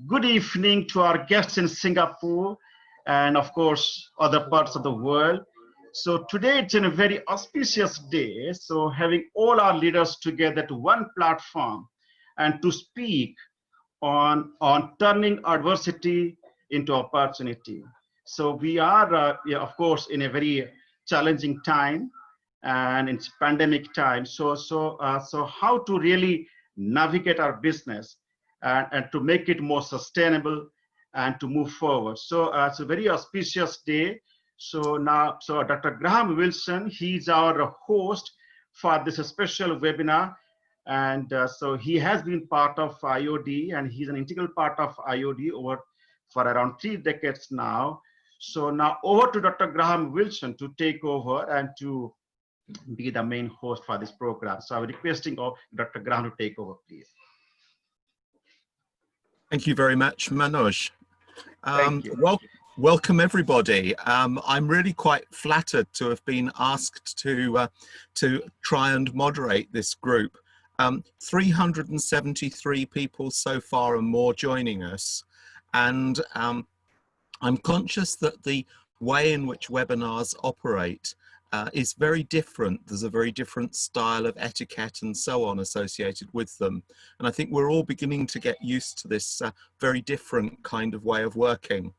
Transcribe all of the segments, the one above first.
good evening to our guests in Singapore and, of course, other parts of the world. So today it's a very auspicious day. So having all our leaders together to one platform and to speak on turning adversity into opportunity. So we are, of course, in a very challenging time, and it's pandemic time. So how to really navigate our business and to make it more sustainable and to move forward. So it's a very auspicious day. So Dr. Graham Wilson, he's our host for this special webinar. And so he has been part of IOD, and he's an integral part of IOD for around 3 decades now. So now over to Dr. Graham Wilson to take over and to be the main host for this program. So I'm requesting Dr. Graham to take over, please. Thank you very much, Manoj. Thank you. Welcome everybody. I'm really quite flattered to have been asked to try and moderate this group. 373 people so far and more joining us, and I'm conscious that the way in which webinars operate is very different. There's a very different style of etiquette and so on associated with them. And I think we're all beginning to get used to this very different kind of way of working.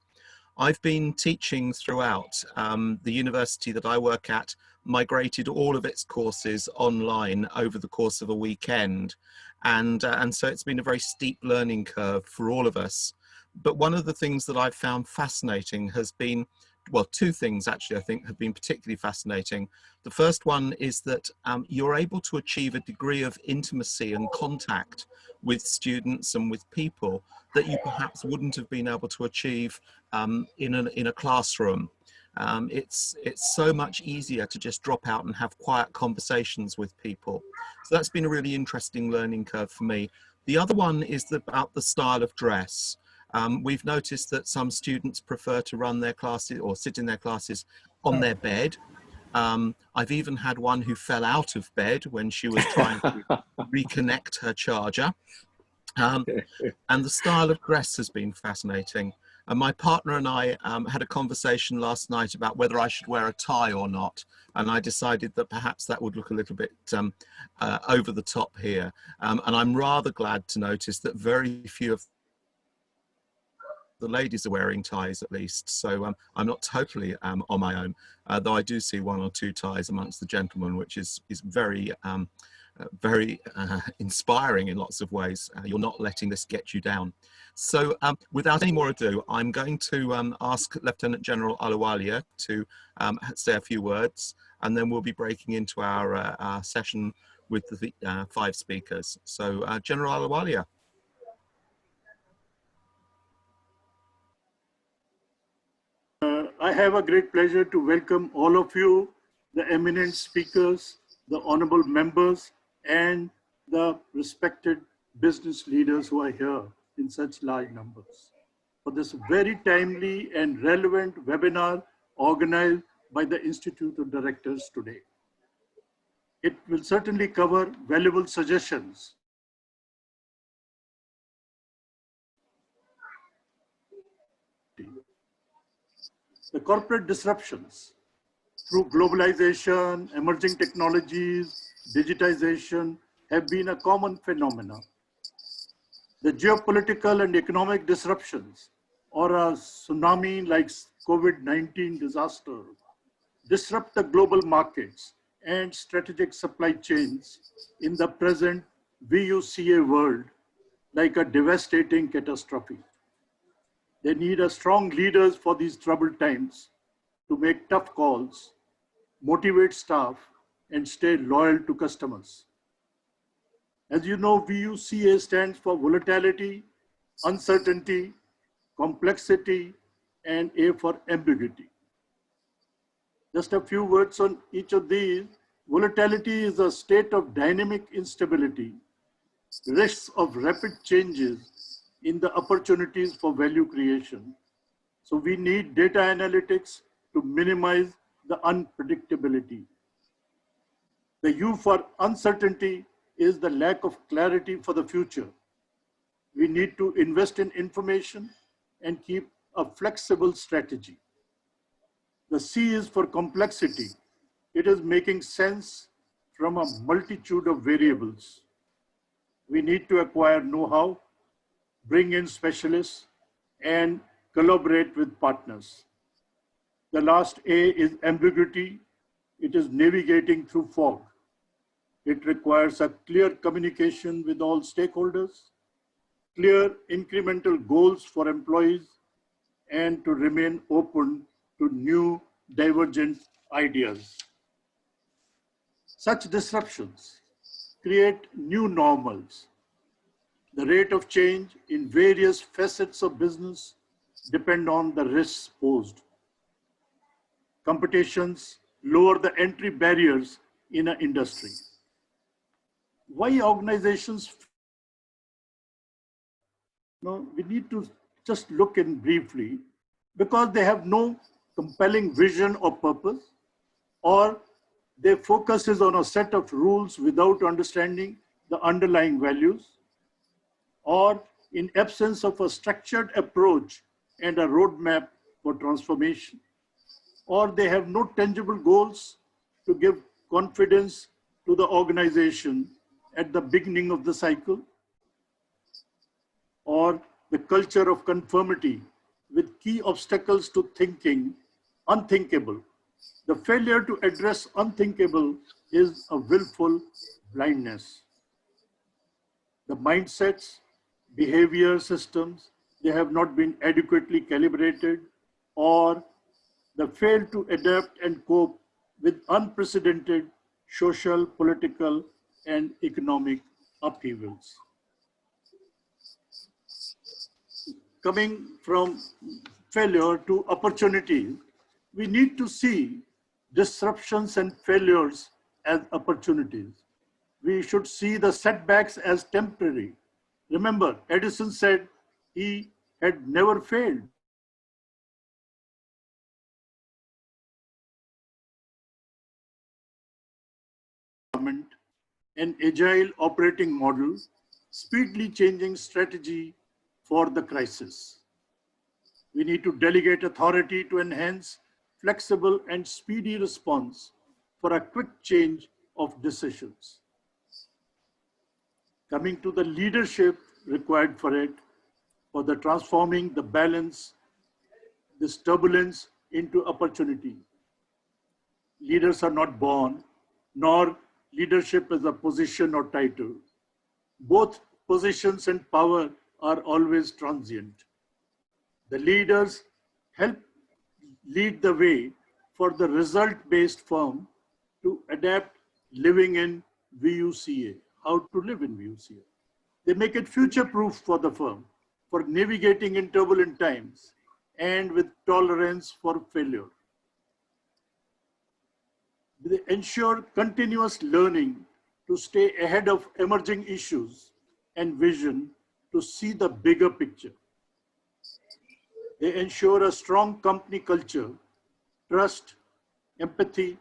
I've been teaching throughout. The university that I work at migrated all of its courses online over the course of a weekend. And so it's been a very steep learning curve for all of us. But one of the things that I've found fascinating has been, well, 2 things actually I think have been particularly fascinating. The first one is that you're able to achieve a degree of intimacy and contact with students and with people that you perhaps wouldn't have been able to achieve in a classroom. It's so much easier to just drop out and have quiet conversations with people. So that's been a really interesting learning curve for me. The other one is about the style of dress. We've noticed that some students prefer to run their classes or sit in their classes on their bed. I've even had one who fell out of bed when she was trying to reconnect her charger. And the style of dress has been fascinating. And my partner and I had a conversation last night about whether I should wear a tie or not. And I decided that perhaps that would look a little bit over the top here. And I'm rather glad to notice that very few of the ladies are wearing ties, at least. So I'm not totally on my own, though I do see 1 or 2 ties amongst the gentlemen, which is very inspiring in lots of ways. You're not letting this get you down. So without any more ado, I'm going to ask Lieutenant General Ahluwalia to say a few words, and then we'll be breaking into our session with the 5 speakers. So General Ahluwalia. I have a great pleasure to welcome all of you, the eminent speakers, the honorable members, and the respected business leaders who are here in such large numbers for this very timely and relevant webinar organized by the Institute of Directors today. It will certainly cover valuable suggestions . The corporate disruptions through globalization, emerging technologies, digitization have been a common phenomenon. The geopolitical and economic disruptions or a tsunami like COVID-19 disaster disrupt the global markets and strategic supply chains in the present VUCA world like a devastating catastrophe. They need a strong leaders for these troubled times to make tough calls, motivate staff, and stay loyal to customers. As you know, VUCA stands for volatility, uncertainty, complexity, and A for ambiguity. Just a few words on each of these. Volatility is a state of dynamic instability, risks of rapid changes in the opportunities for value creation. So we need data analytics to minimize the unpredictability. The U for uncertainty is the lack of clarity for the future. We need to invest in information and keep a flexible strategy. The C is for complexity. It is making sense from a multitude of variables. We need to acquire know-how, bring in specialists, and collaborate with partners. The last A is ambiguity. It is navigating through fog. It requires a clear communication with all stakeholders, clear incremental goals for employees, and to remain open to new divergent ideas. Such disruptions create new normals. The rate of change in various facets of business depend on the risks posed. Competitions lower the entry barriers in an industry. Why organizations? No, we need to just look in briefly, because they have no compelling vision or purpose, or their focus is on a set of rules without understanding the underlying values, or in absence of a structured approach and a roadmap for transformation, or they have no tangible goals to give confidence to the organization at the beginning of the cycle, or the culture of conformity with key obstacles to thinking unthinkable. The failure to address unthinkable is a willful blindness. The mindsets, behavior systems, they have not been adequately calibrated, or they fail to adapt and cope with unprecedented social, political, and economic upheavals. Coming from failure to opportunity, we need to see disruptions and failures as opportunities. We should see the setbacks as temporary. Remember, Edison said he had never failed. An agile operating model, speedily changing strategy for the crisis. We need to delegate authority to enhance flexible and speedy response for a quick change of decisions. Coming to the leadership required for it, for the transforming the balance, this turbulence into opportunity. Leaders are not born, nor leadership is a position or title. Both positions and power are always transient. The leaders help lead the way for the result-based firm to adapt living in VUCA, how to live in VUCA. They make it future-proof for the firm, for navigating in turbulent times, and with tolerance for failure. They ensure continuous learning to stay ahead of emerging issues and vision to see the bigger picture. They ensure a strong company culture, trust, empathy,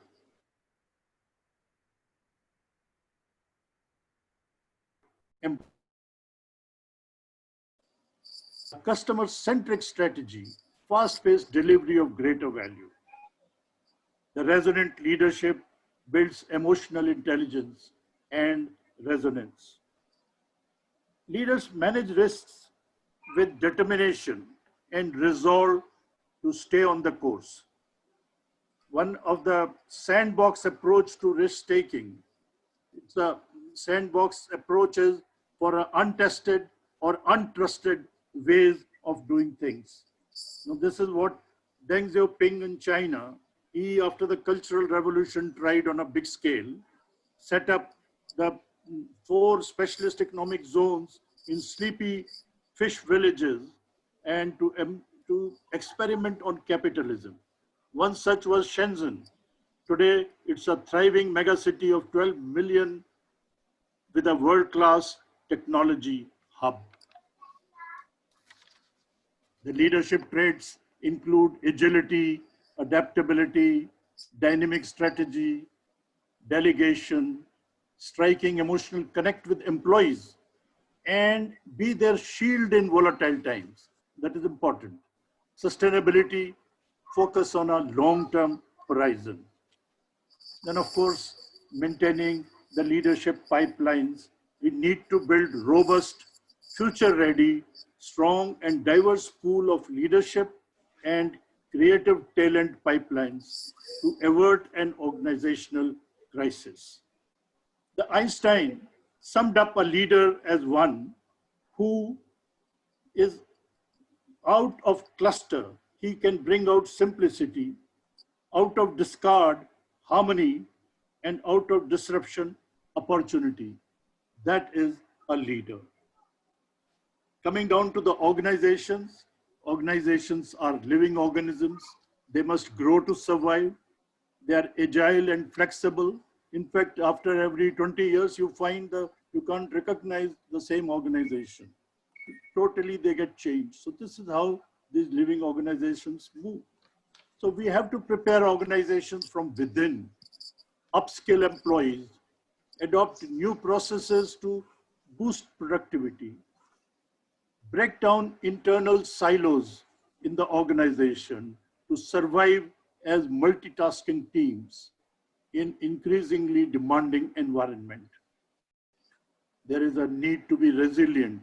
a customer-centric strategy, fast-paced delivery of greater value. The resonant leadership builds emotional intelligence and resonance. Leaders manage risks with determination and resolve to stay on the course. One of the sandbox approach to risk-taking, it's a sandbox approaches for an untested or untrusted ways of doing things. Now, this is what Deng Xiaoping in China, he, after the Cultural Revolution, tried on a big scale, set up the 4 specialist economic zones in sleepy fish villages and to experiment on capitalism. One such was Shenzhen. Today, it's a thriving megacity of 12 million with a world-class technology hub. The leadership traits include agility, adaptability, dynamic strategy, delegation, striking emotional connect with employees, and be their shield in volatile times. That is important. Sustainability, focus on a long-term horizon. Then, of course, maintaining the leadership pipelines. We need to build robust, future-ready, strong and diverse pool of leadership and creative talent pipelines to avert an organizational crisis. The Einstein summed up a leader as one who is out of cluster. He can bring out simplicity, out of discard, harmony, and out of disruption, opportunity. That is a leader. Coming down to the organizations, organizations are living organisms. They must grow to survive. They are agile and flexible. In fact, after every 20 years, you find you can't recognize the same organization. Totally, they get changed. So this is how these living organizations move. So we have to prepare organizations from within, upskill employees, adopt new processes to boost productivity, break down internal silos in the organization to survive as multitasking teams in increasingly demanding environment. There is a need to be resilient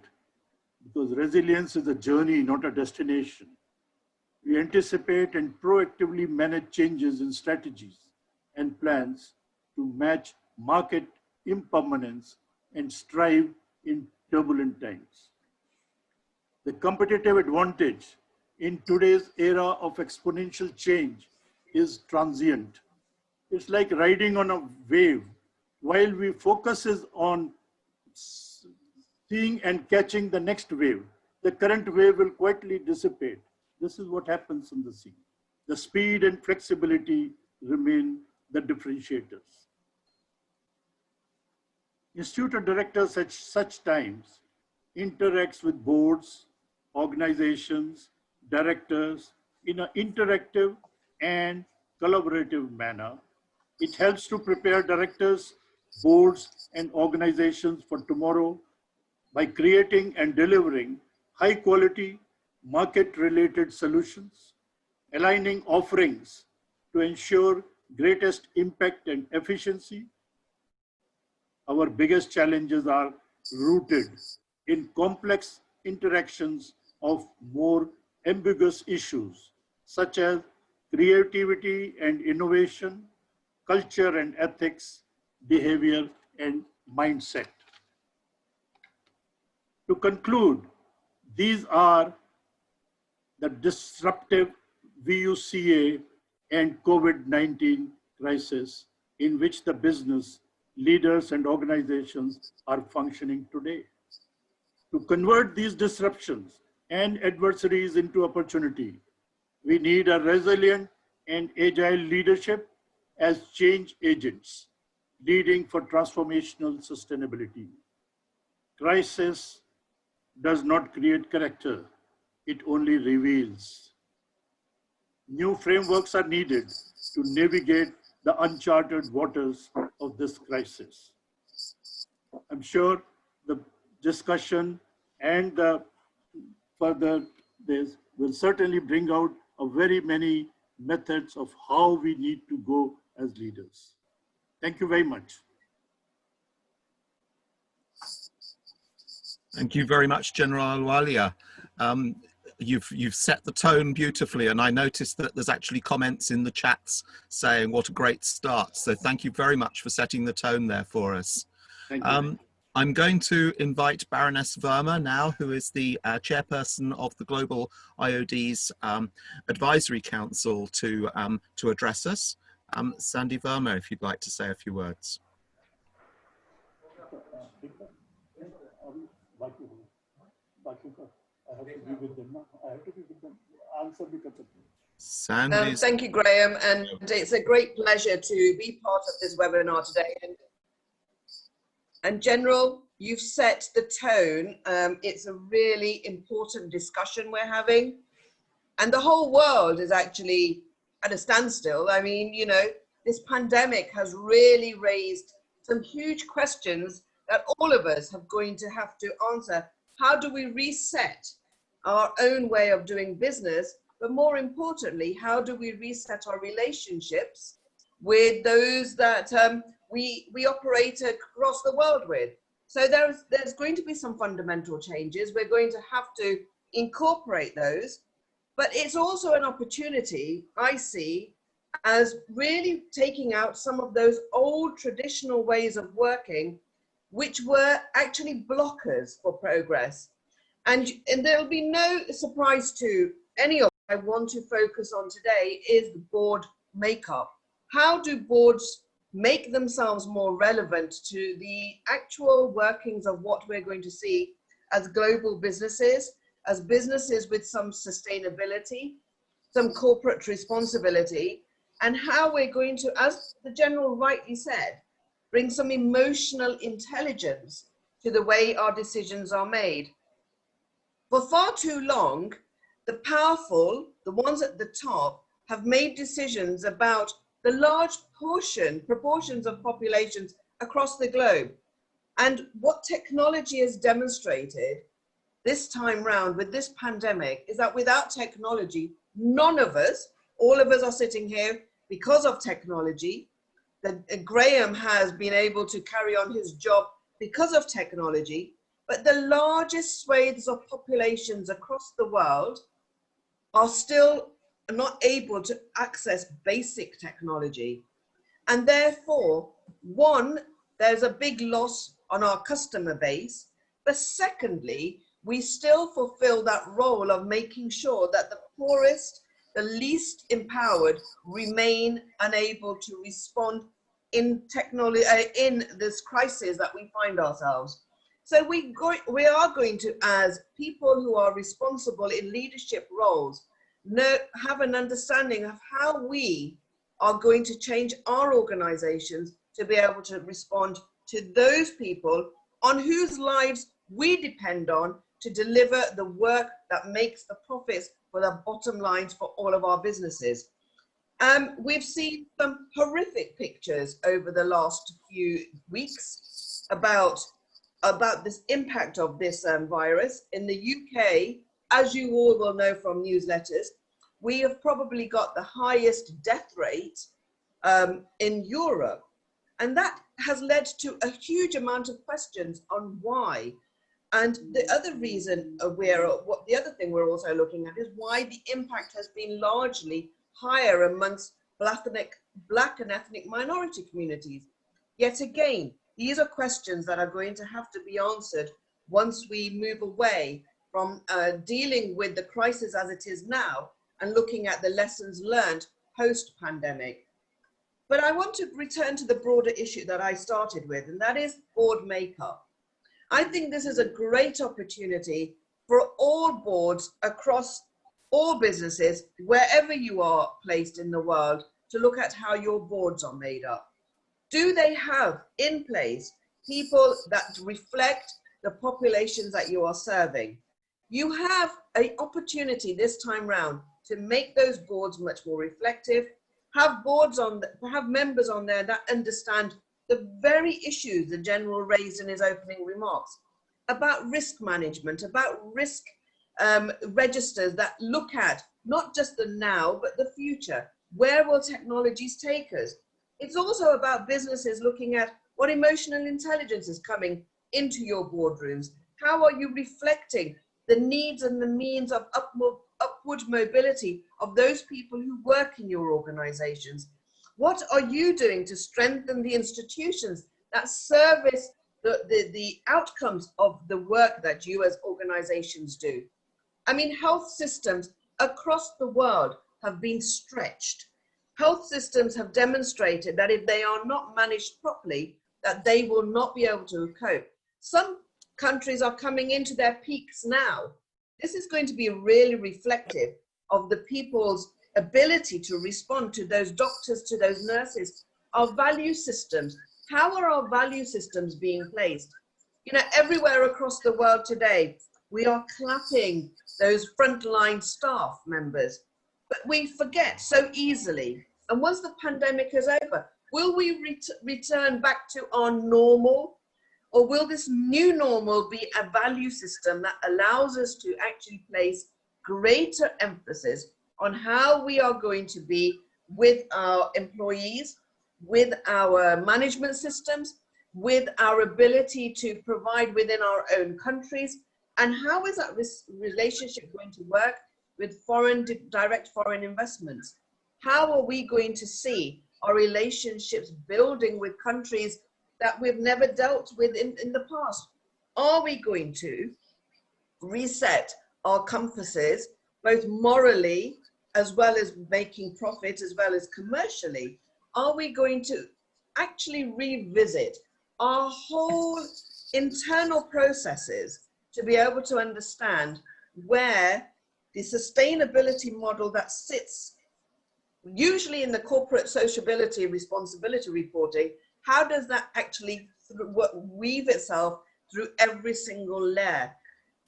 because resilience is a journey, not a destination. We anticipate and proactively manage changes in strategies and plans to match market impermanence and strive in turbulent times. The competitive advantage in today's era of exponential change is transient. It's like riding on a wave. While we focus on seeing and catching the next wave, the current wave will quietly dissipate. This is what happens in the sea. The speed and flexibility remain the differentiators. Institute of Directors at such times interacts with boards, organizations, directors in an interactive and collaborative manner. It helps to prepare directors, boards, and organizations for tomorrow by creating and delivering high quality, market-related solutions, aligning offerings to ensure greatest impact and efficiency. Our biggest challenges are rooted in complex interactions of more ambiguous issues, such as creativity and innovation, culture and ethics, behavior and mindset. To conclude, these are the disruptive VUCA and COVID-19 crisis in which the business leaders and organizations are functioning today. To convert these disruptions and adversaries into opportunity, we need a resilient and agile leadership as change agents, leading for transformational sustainability. Crisis does not create character, it only reveals. New frameworks are needed to navigate the uncharted waters of this crisis. I'm sure the discussion and the further this will certainly bring out a very many methods of how we need to go as leaders. Thank you very much. Thank you very much, General Ahluwalia. You've set the tone beautifully, and I noticed that there's actually comments in the chats saying what a great start. So thank you very much for setting the tone there for us. Thank you. I'm going to invite Baroness Verma now, who is the chairperson of the Global IOD's Advisory Council, to address us. Sandy Verma, if you'd like to say a few words. Sandy. Thank you, Graham, and it's a great pleasure to be part of this webinar today. And General, you've set the tone. It's a really important discussion we're having, and the whole world is actually at a standstill. I mean, you know, this pandemic has really raised some huge questions that all of us are going to have to answer. How do we reset our own way of doing business? But more importantly, how do we reset our relationships with those that we operate across the world with? So there's going to be some fundamental changes. We're going to have to incorporate those, but it's also an opportunity, I see, as really taking out some of those old traditional ways of working, which were actually blockers for progress. And there'll be no surprise to any of what I want to focus on today is the board makeup. How do boards make themselves more relevant to the actual workings of what we're going to see as global businesses, as businesses with some sustainability, some corporate responsibility, and how we're going to, as the General rightly said, bring some emotional intelligence to the way our decisions are made. For far too long, the powerful, the ones at the top, have made decisions about the large proportions of populations across the globe. And what technology has demonstrated this time round with this pandemic is that without technology, none of us, all of us are sitting here because of technology. That Graham has been able to carry on his job because of technology, but the largest swathes of populations across the world are still not able to access basic technology. And therefore, one, there's a big loss on our customer base, but secondly, we still fulfill that role of making sure that the poorest, the least empowered remain unable to respond in technology, in this crisis that we find ourselves. So we are going to, as people who are responsible in leadership roles, have an understanding of how we are going to change our organizations to be able to respond to those people on whose lives we depend on to deliver the work that makes the profits for the bottom lines for all of our businesses. We've seen some horrific pictures over the last few weeks about this impact of this virus. In the UK, as you all will know from newsletters, we have probably got the highest death rate in Europe. And that has led to a huge amount of questions on why. And the other reason the other thing we're also looking at is why the impact has been largely higher amongst Black and ethnic minority communities. Yet again, these are questions that are going to have to be answered once we move away from dealing with the crisis as it is now and looking at the lessons learned post-pandemic. But I want to return to the broader issue that I started with, and that is board makeup. I think this is a great opportunity for all boards across all businesses, wherever you are placed in the world, to look at how your boards are made up. Do they have in place people that reflect the populations that you are serving? You have an opportunity this time round to make those boards much more reflective, have members on there that understand the very issues the General raised in his opening remarks about risk management, about risk registers that look at not just the now, but the future. Where will technologies take us? It's also about businesses looking at what emotional intelligence is coming into your boardrooms. How are you reflecting the needs and the means of upward mobility of those people who work in your organizations? What are you doing to strengthen the institutions that service the outcomes of the work that you as organizations do? I mean, health systems across the world have been stretched. Health systems have demonstrated that if they are not managed properly, that they will not be able to cope. Some countries are coming into their peaks now. This is going to be really reflective of the people's ability to respond to those doctors, to those nurses. Our value systems, how are our value systems being placed? You know, everywhere across the world today, we are clapping those frontline staff members, but we forget so easily. And once the pandemic is over, will we return back to our normal Or will this new normal be a value system that allows us to actually place greater emphasis on how we are going to be with our employees, with our management systems, with our ability to provide within our own countries, and how is that relationship going to work with direct foreign investments? How are we going to see our relationships building with countries that we've never dealt with in the past? Are we going to reset our compasses, both morally, as well as making profit, as well as commercially? Are we going to actually revisit our whole internal processes to be able to understand where the sustainability model that sits usually in the corporate sociability and responsibility reporting, how does that actually weave itself through every single layer?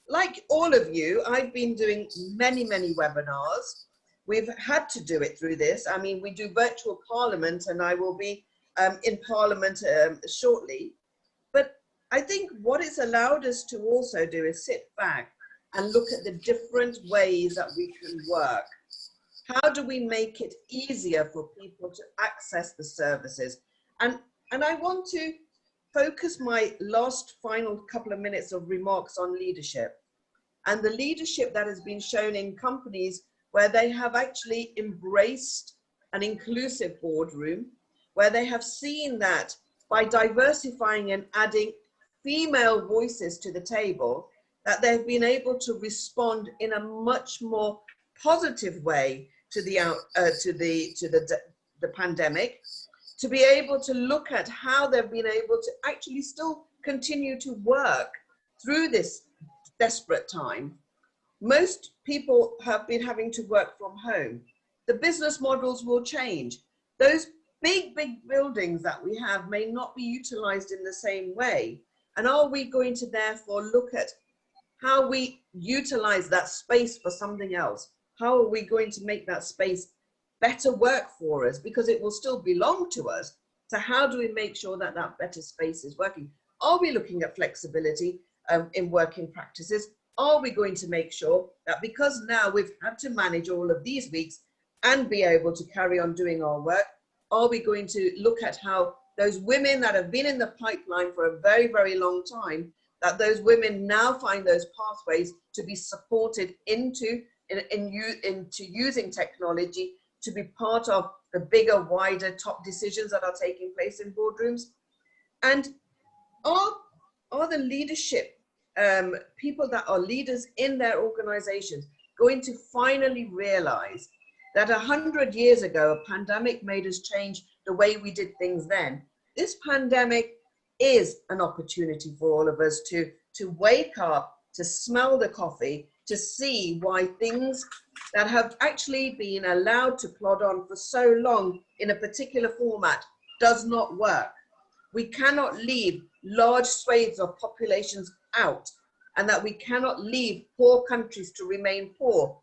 Like all of you, I've been doing many, many webinars. We've had to do it through this. I mean, we do virtual parliament, and I will be in parliament shortly. But I think what it's allowed us to also do is sit back and look at the different ways that we can work. How do we make it easier for people to access the services? And I want to focus my final couple of minutes of remarks on leadership, and the leadership that has been shown in companies where they have actually embraced an inclusive boardroom, where they have seen that by diversifying and adding female voices to the table, that they've been able to respond in a much more positive way to the pandemic, to be able to look at how they've been able to actually still continue to work through this desperate time. Most people have been having to work from home. The business models will change. Those big buildings that we have may not be utilized in the same way. And are we going to therefore look at how we utilize that space for something else? How are we going to make that space better work for us? Because it will still belong to us. So how do we make sure that that better space is working? Are we looking at flexibility in working practices? Are we going to make sure that because now we've had to manage all of these weeks and be able to carry on doing our work, are we going to look at how those women that have been in the pipeline for a very, very long time, that those women now find those pathways to be supported into using technology to be part of the bigger, wider top decisions that are taking place in boardrooms? And are the leadership people that are leaders in their organizations going to finally realize that 100 years ago, a pandemic made us change the way we did things then? This pandemic is an opportunity for all of us to wake up, to smell the coffee, to see why things that have actually been allowed to plod on for so long in a particular format does not work. We cannot leave large swathes of populations out, and that we cannot leave poor countries to remain poor.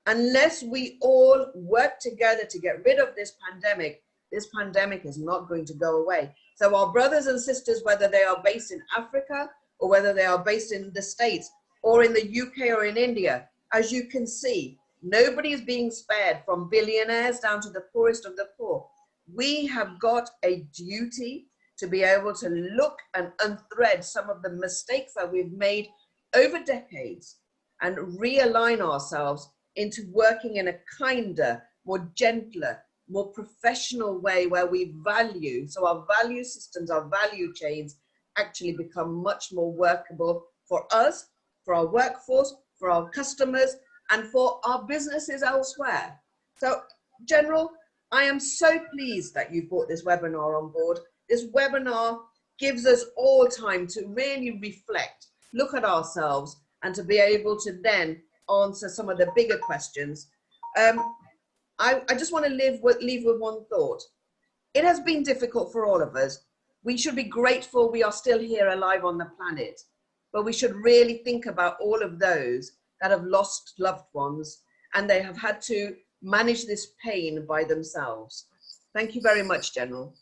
Unless we all work together to get rid of this pandemic is not going to go away. So our brothers and sisters, whether they are based in Africa or whether they are based in the States or in the UK or in India, as you can see, nobody is being spared, from billionaires down to the poorest of the poor. We have got a duty to be able to look and unthread some of the mistakes that we've made over decades and realign ourselves into working in a kinder, more gentler, more professional way where we value. So our value systems, our value chains actually become much more workable for us, for our workforce, for our customers, and for our businesses elsewhere. So, General, I am so pleased that you brought this webinar on board. This webinar gives us all time to really reflect, look at ourselves, and to be able to then answer some of the bigger questions. I just want to leave with one thought. It has been difficult for all of us. We should be grateful we are still here alive on the planet, but we should really think about all of those that have lost loved ones and they have had to manage this pain by themselves. Thank you very much, General.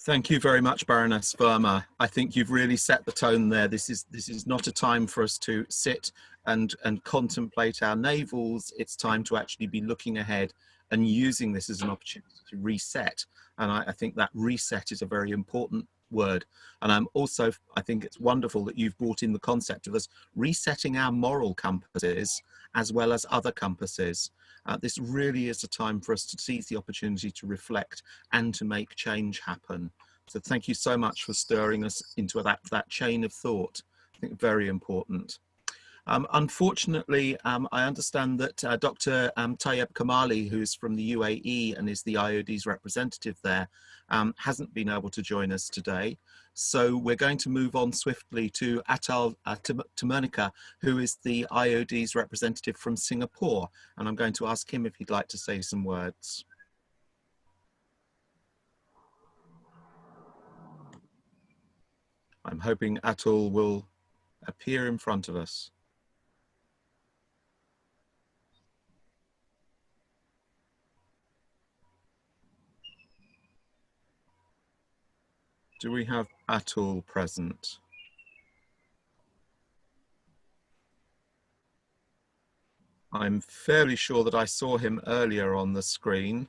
Thank you very much, Baroness Verma. I think you've really set the tone there. This is not a time for us to sit and contemplate our navels. It's time to actually be looking ahead and using this as an opportunity to reset. And I think that reset is a very important word. And I think it's wonderful that you've brought in the concept of us resetting our moral compasses as well as other compasses. This really is a time for us to seize the opportunity to reflect and to make change happen. So thank you so much for stirring us into that chain of thought. I think very important. Unfortunately, I understand that Dr. Tayyab Kamali, who is from the UAE and is the IOD's representative there, hasn't been able to join us today. So we're going to move on swiftly to Atal Tamernika, who is the IOD's representative from Singapore. And I'm going to ask him if he'd like to say some words. I'm hoping Atul will appear in front of us. Do we have Atul present? I'm fairly sure that I saw him earlier on the screen.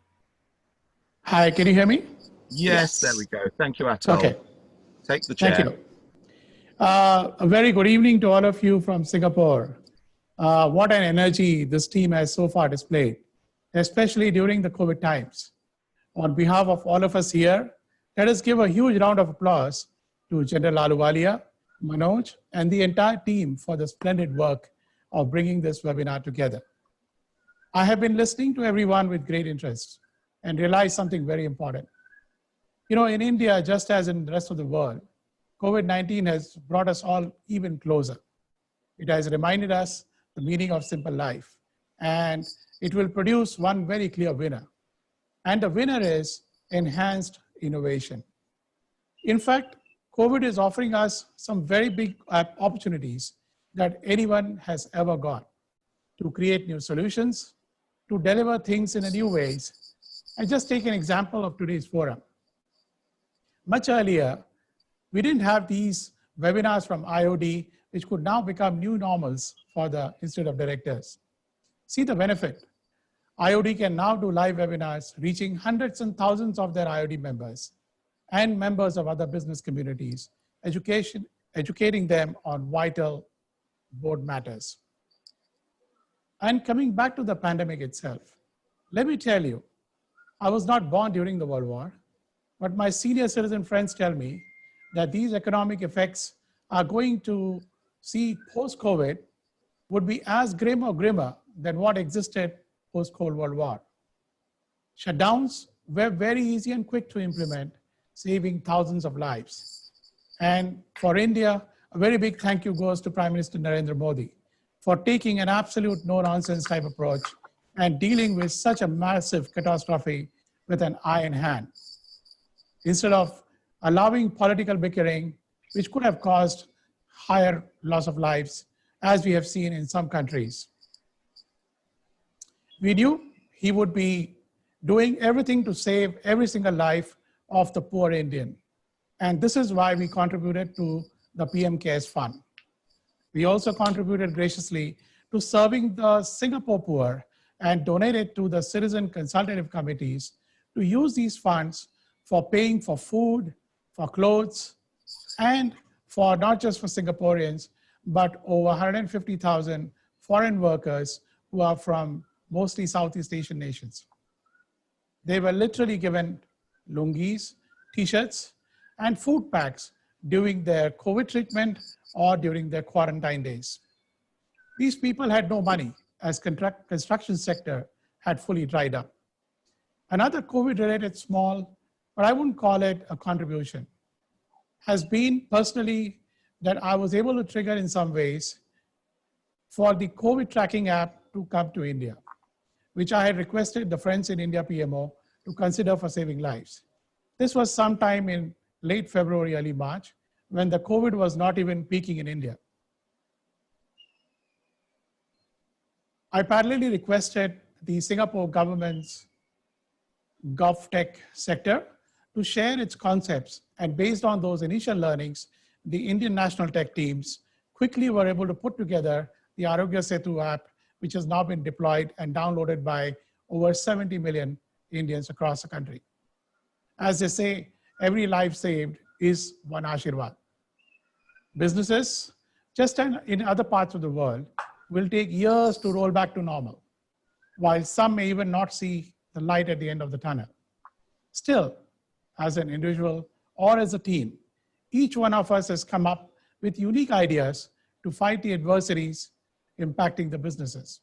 Hi, can you hear me? Yes, there we go. Thank you, Atul. Okay. Take the chair. Thank you. A very good evening to all of you from Singapore. What an energy this team has so far displayed, especially during the COVID times. On behalf of all of us here, let us give a huge round of applause to General Ahluwalia, Manoj, and the entire team for the splendid work of bringing this webinar together. I have been listening to everyone with great interest and realized something very important. You know, in India, just as in the rest of the world, COVID-19 has brought us all even closer. It has reminded us the meaning of simple life, and it will produce one very clear winner. And the winner is enhanced innovation. In fact, COVID is offering us some very big opportunities that anyone has ever got to create new solutions, to deliver things in a new ways. I just take an example of today's forum. Much earlier, we didn't have these webinars from IOD, which could now become new normals for the Institute of Directors. See the benefit. IOD can now do live webinars, reaching hundreds and thousands of their IOD members and members of other business communities, educating them on vital board matters. And coming back to the pandemic itself, let me tell you, I was not born during the World War, but my senior citizen friends tell me that these economic effects are going to see post-COVID would be as grim or grimmer than what existed post-Cold World War. Shutdowns were very easy and quick to implement, saving thousands of lives. And for India, a very big thank you goes to Prime Minister Narendra Modi for taking an absolute no-nonsense type approach and dealing with such a massive catastrophe with an iron hand. Instead of allowing political bickering, which could have caused higher loss of lives, as we have seen in some countries. We knew he would be doing everything to save every single life of the poor Indian. And this is why we contributed to the PM Cares Fund. We also contributed graciously to serving the Singapore poor and donated to the citizen consultative committees to use these funds for paying for food, for clothes, and for not just for Singaporeans, but over 150,000 foreign workers who are from mostly Southeast Asian nations. They were literally given lungis, t-shirts, and food packs during their COVID treatment or during their quarantine days. These people had no money as construction sector had fully dried up. Another COVID-related small, but I wouldn't call it a contribution, has been personally that I was able to trigger in some ways for the COVID tracking app to come to India, which I had requested the Friends in India PMO to consider for saving lives. This was sometime in late February, early March, when the COVID was not even peaking in India. I parallelly requested the Singapore government's GovTech sector to share its concepts. And based on those initial learnings, the Indian national tech teams quickly were able to put together the Arogya Setu app, which has now been deployed and downloaded by over 70 million Indians across the country. As they say, every life saved is one Ashirwad. Businesses, just in other parts of the world, will take years to roll back to normal, while some may even not see the light at the end of the tunnel. Still, as an individual or as a team, each one of us has come up with unique ideas to fight the adversities impacting the businesses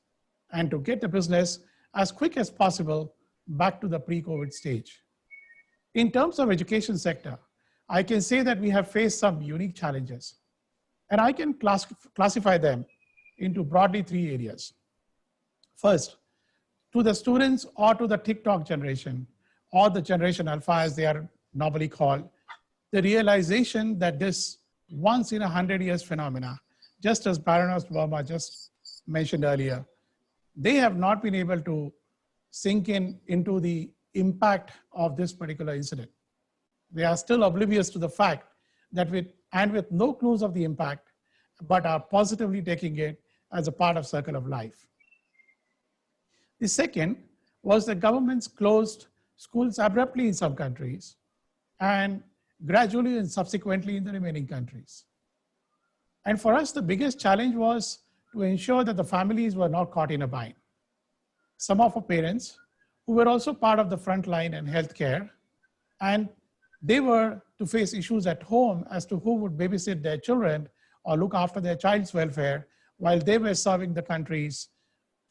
and to get the business as quick as possible back to the pre-COVID stage. In terms of education sector, I can say that we have faced some unique challenges, and I can classify them into broadly 3 areas. First, to the students or to the TikTok generation, or the Generation Alpha as they are normally called, the realization that this once in 100 years phenomena, just as Baroness Verma just mentioned earlier, they have not been able to sink into the impact of this particular incident. They are still oblivious to the fact that with no clues of the impact, but are positively taking it as a part of circle of life. The second was the governments closed schools abruptly in some countries and gradually and subsequently in the remaining countries. And for us, the biggest challenge was to ensure that the families were not caught in a bind. Some of our parents, who were also part of the front line and healthcare, and they were to face issues at home as to who would babysit their children or look after their child's welfare while they were serving the countries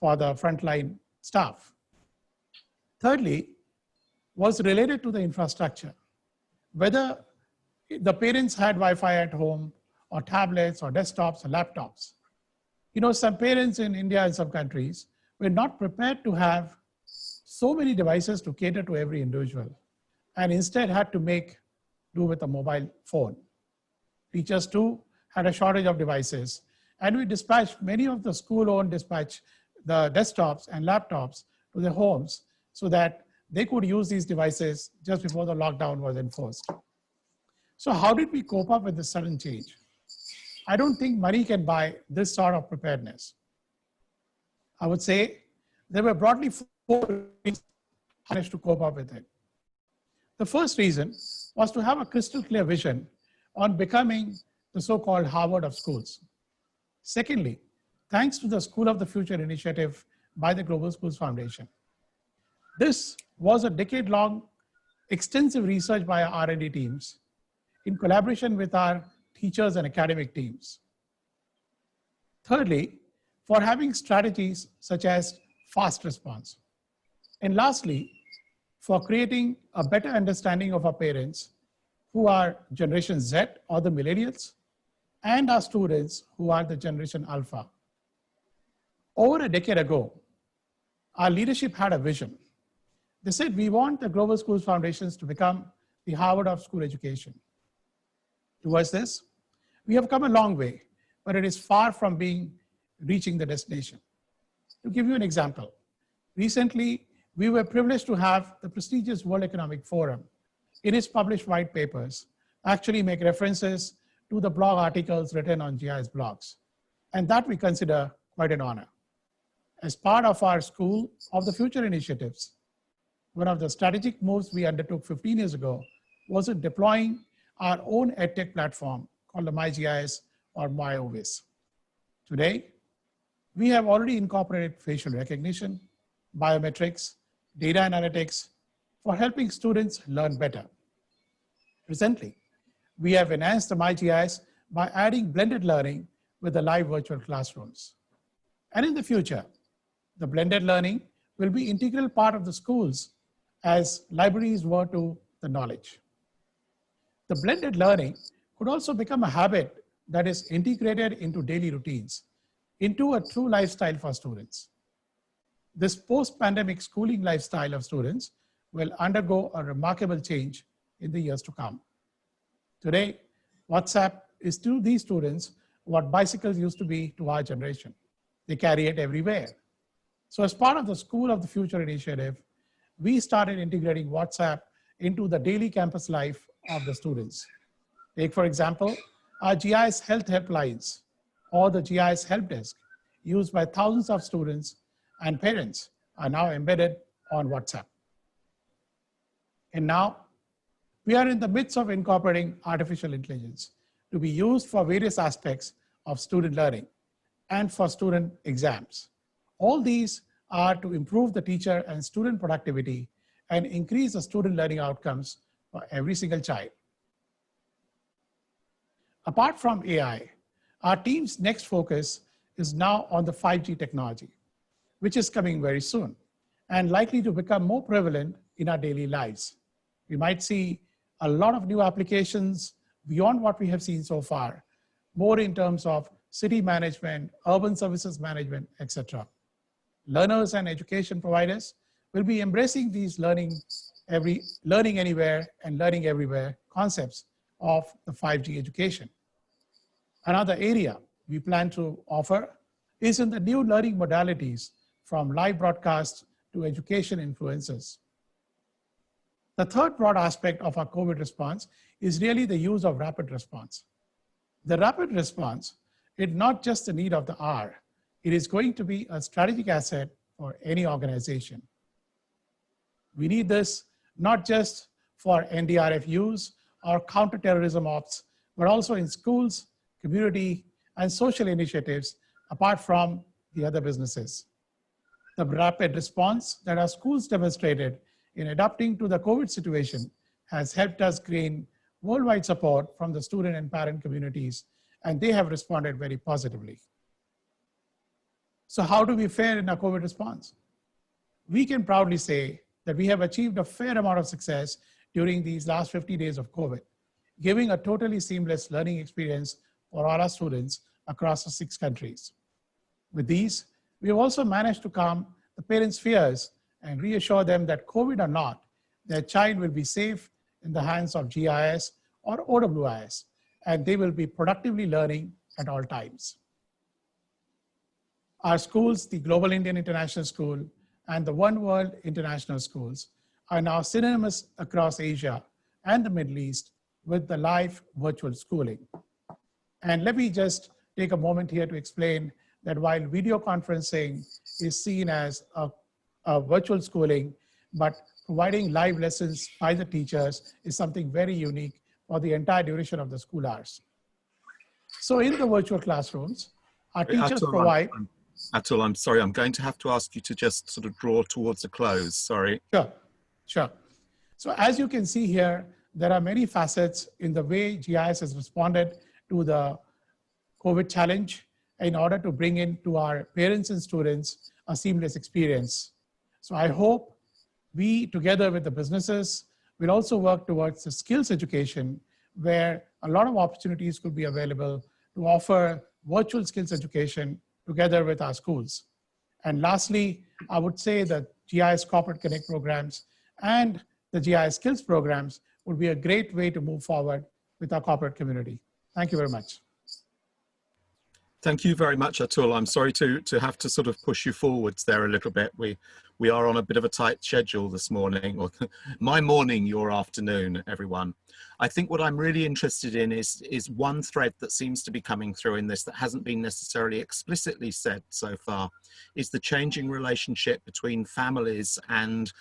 for the frontline staff. Thirdly, was related to the infrastructure. Whether the parents had Wi-Fi at home or tablets or desktops or laptops. You know, some parents in India and some countries were not prepared to have so many devices to cater to every individual, and instead had to make do with a mobile phone. Teachers too had a shortage of devices, and we dispatched many of the school-owned dispatch the desktops and laptops to their homes so that they could use these devices just before the lockdown was enforced. So how did we cope up with this sudden change? I don't think money can buy this sort of preparedness. I would say there were broadly 4 reasons to cope up with it. The first reason was to have a crystal clear vision on becoming the so-called Harvard of schools. Secondly, thanks to the School of the Future initiative by the Global Schools Foundation. This was a decade-long extensive research by our R&D teams in collaboration with our teachers and academic teams. Thirdly, for having strategies such as fast response. And lastly, for creating a better understanding of our parents who are Generation Z or the millennials, and our students who are the Generation Alpha. Over a decade ago, our leadership had a vision. They said, we want the Global Schools Foundations to become the Harvard of school education. Towards this, we have come a long way, but it is far from reaching the destination. To give you an example, recently, we were privileged to have the prestigious World Economic Forum in its published white papers actually make references to the blog articles written on GI's blogs. And that we consider quite an honor. As part of our School of the Future initiatives, one of the strategic moves we undertook 15 years ago was in deploying our own EdTech platform called the MyGIS or MyOvis. Today, we have already incorporated facial recognition, biometrics, data analytics for helping students learn better. Recently, we have enhanced the MyGIS by adding blended learning with the live virtual classrooms. And in the future, the blended learning will be an integral part of the schools as libraries were to the knowledge. The blended learning could also become a habit that is integrated into daily routines, into a true lifestyle for students. This post-pandemic schooling lifestyle of students will undergo a remarkable change in the years to come. Today, WhatsApp is to these students what bicycles used to be to our generation. They carry it everywhere. So as part of the School of the Future initiative, we started integrating WhatsApp into the daily campus life of the students. Take, for example, our GIS health helplines or the GIS help desk used by thousands of students and parents are now embedded on WhatsApp. And now we are in the midst of incorporating artificial intelligence to be used for various aspects of student learning and for student exams. All these are to improve the teacher and student productivity and increase the student learning outcomes for every single child. Apart from AI, our team's next focus is now on the 5G technology, which is coming very soon and likely to become more prevalent in our daily lives. We might see a lot of new applications beyond what we have seen so far, more in terms of city management, urban services management, etc. Learners and education providers will be embracing these learning anywhere and learning everywhere concepts of the 5G education. Another area we plan to offer is in the new learning modalities from live broadcasts to education influencers. The third broad aspect of our COVID response is really the use of rapid response. The rapid response is not just the need of the hour. It is going to be a strategic asset for any organization. We need this not just for NDRF use or counterterrorism ops, but also in schools, community, and social initiatives apart from the other businesses. The rapid response that our schools demonstrated in adapting to the COVID situation has helped us gain worldwide support from the student and parent communities, and they have responded very positively. So how do we fare in our COVID response? We can proudly say that we have achieved a fair amount of success during these last 50 days of COVID, giving a totally seamless learning experience for all our students across the 6 countries. With these, we have also managed to calm the parents' fears and reassure them that COVID or not, their child will be safe in the hands of GIS or OWIS, and they will be productively learning at all times. Our schools, the Global Indian International School and the One World International Schools, are now synonymous across Asia and the Middle East with the live virtual schooling. And let me just take a moment here to explain that while video conferencing is seen as a virtual schooling, but providing live lessons by the teachers is something very unique for the entire duration of the school hours. So in the virtual classrooms, our teachers provide... Atul, I'm sorry, I'm going to have to ask you to just sort of draw towards a close, sorry. Sure. So as you can see here, there are many facets in the way GIS has responded to the COVID challenge in order to bring in to our parents and students a seamless experience. So I hope we, together with the businesses, will also work towards the skills education where a lot of opportunities could be available to offer virtual skills education together with our schools. And lastly, I would say that GIS Corporate Connect programs and the GIS skills programs would be a great way to move forward with our corporate community. Thank you very much. Thank you very much, Atul. I'm sorry to have to sort of push you forwards there a little bit. We are on a bit of a tight schedule this morning, or my morning, your afternoon, everyone. I think what I'm really interested in is one thread that seems to be coming through in this that hasn't been necessarily explicitly said so far, is the changing relationship between families and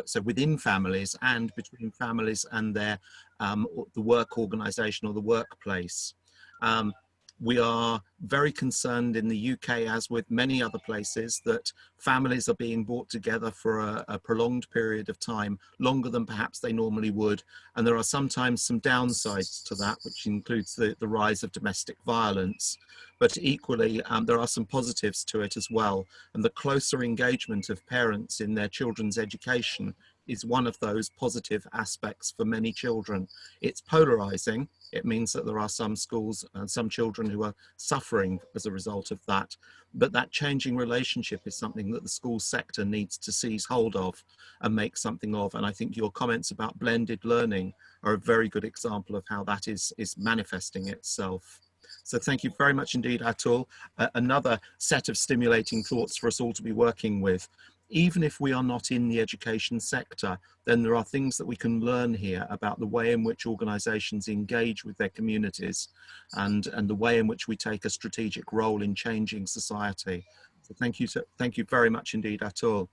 so within families and between families and their the work organization or the workplace. We are very concerned in the UK, as with many other places, that families are being brought together for a prolonged period of time, longer than perhaps they normally would. And there are sometimes some downsides to that, which includes the rise of domestic violence. But equally, there are some positives to it as well. And the closer engagement of parents in their children's education is one of those positive aspects for many children. It's polarizing. It means that there are some schools and some children who are suffering as a result of that. But that changing relationship is something that the school sector needs to seize hold of and make something of. And I think your comments about blended learning are a very good example of how that is manifesting itself. So thank you very much indeed, Atul. Another set of stimulating thoughts for us all to be working with even if we are not in the education sector, then there are things that we can learn here about the way in which organizations engage with their communities and the way in which we take a strategic role in changing society. So thank you very much indeed, Atul.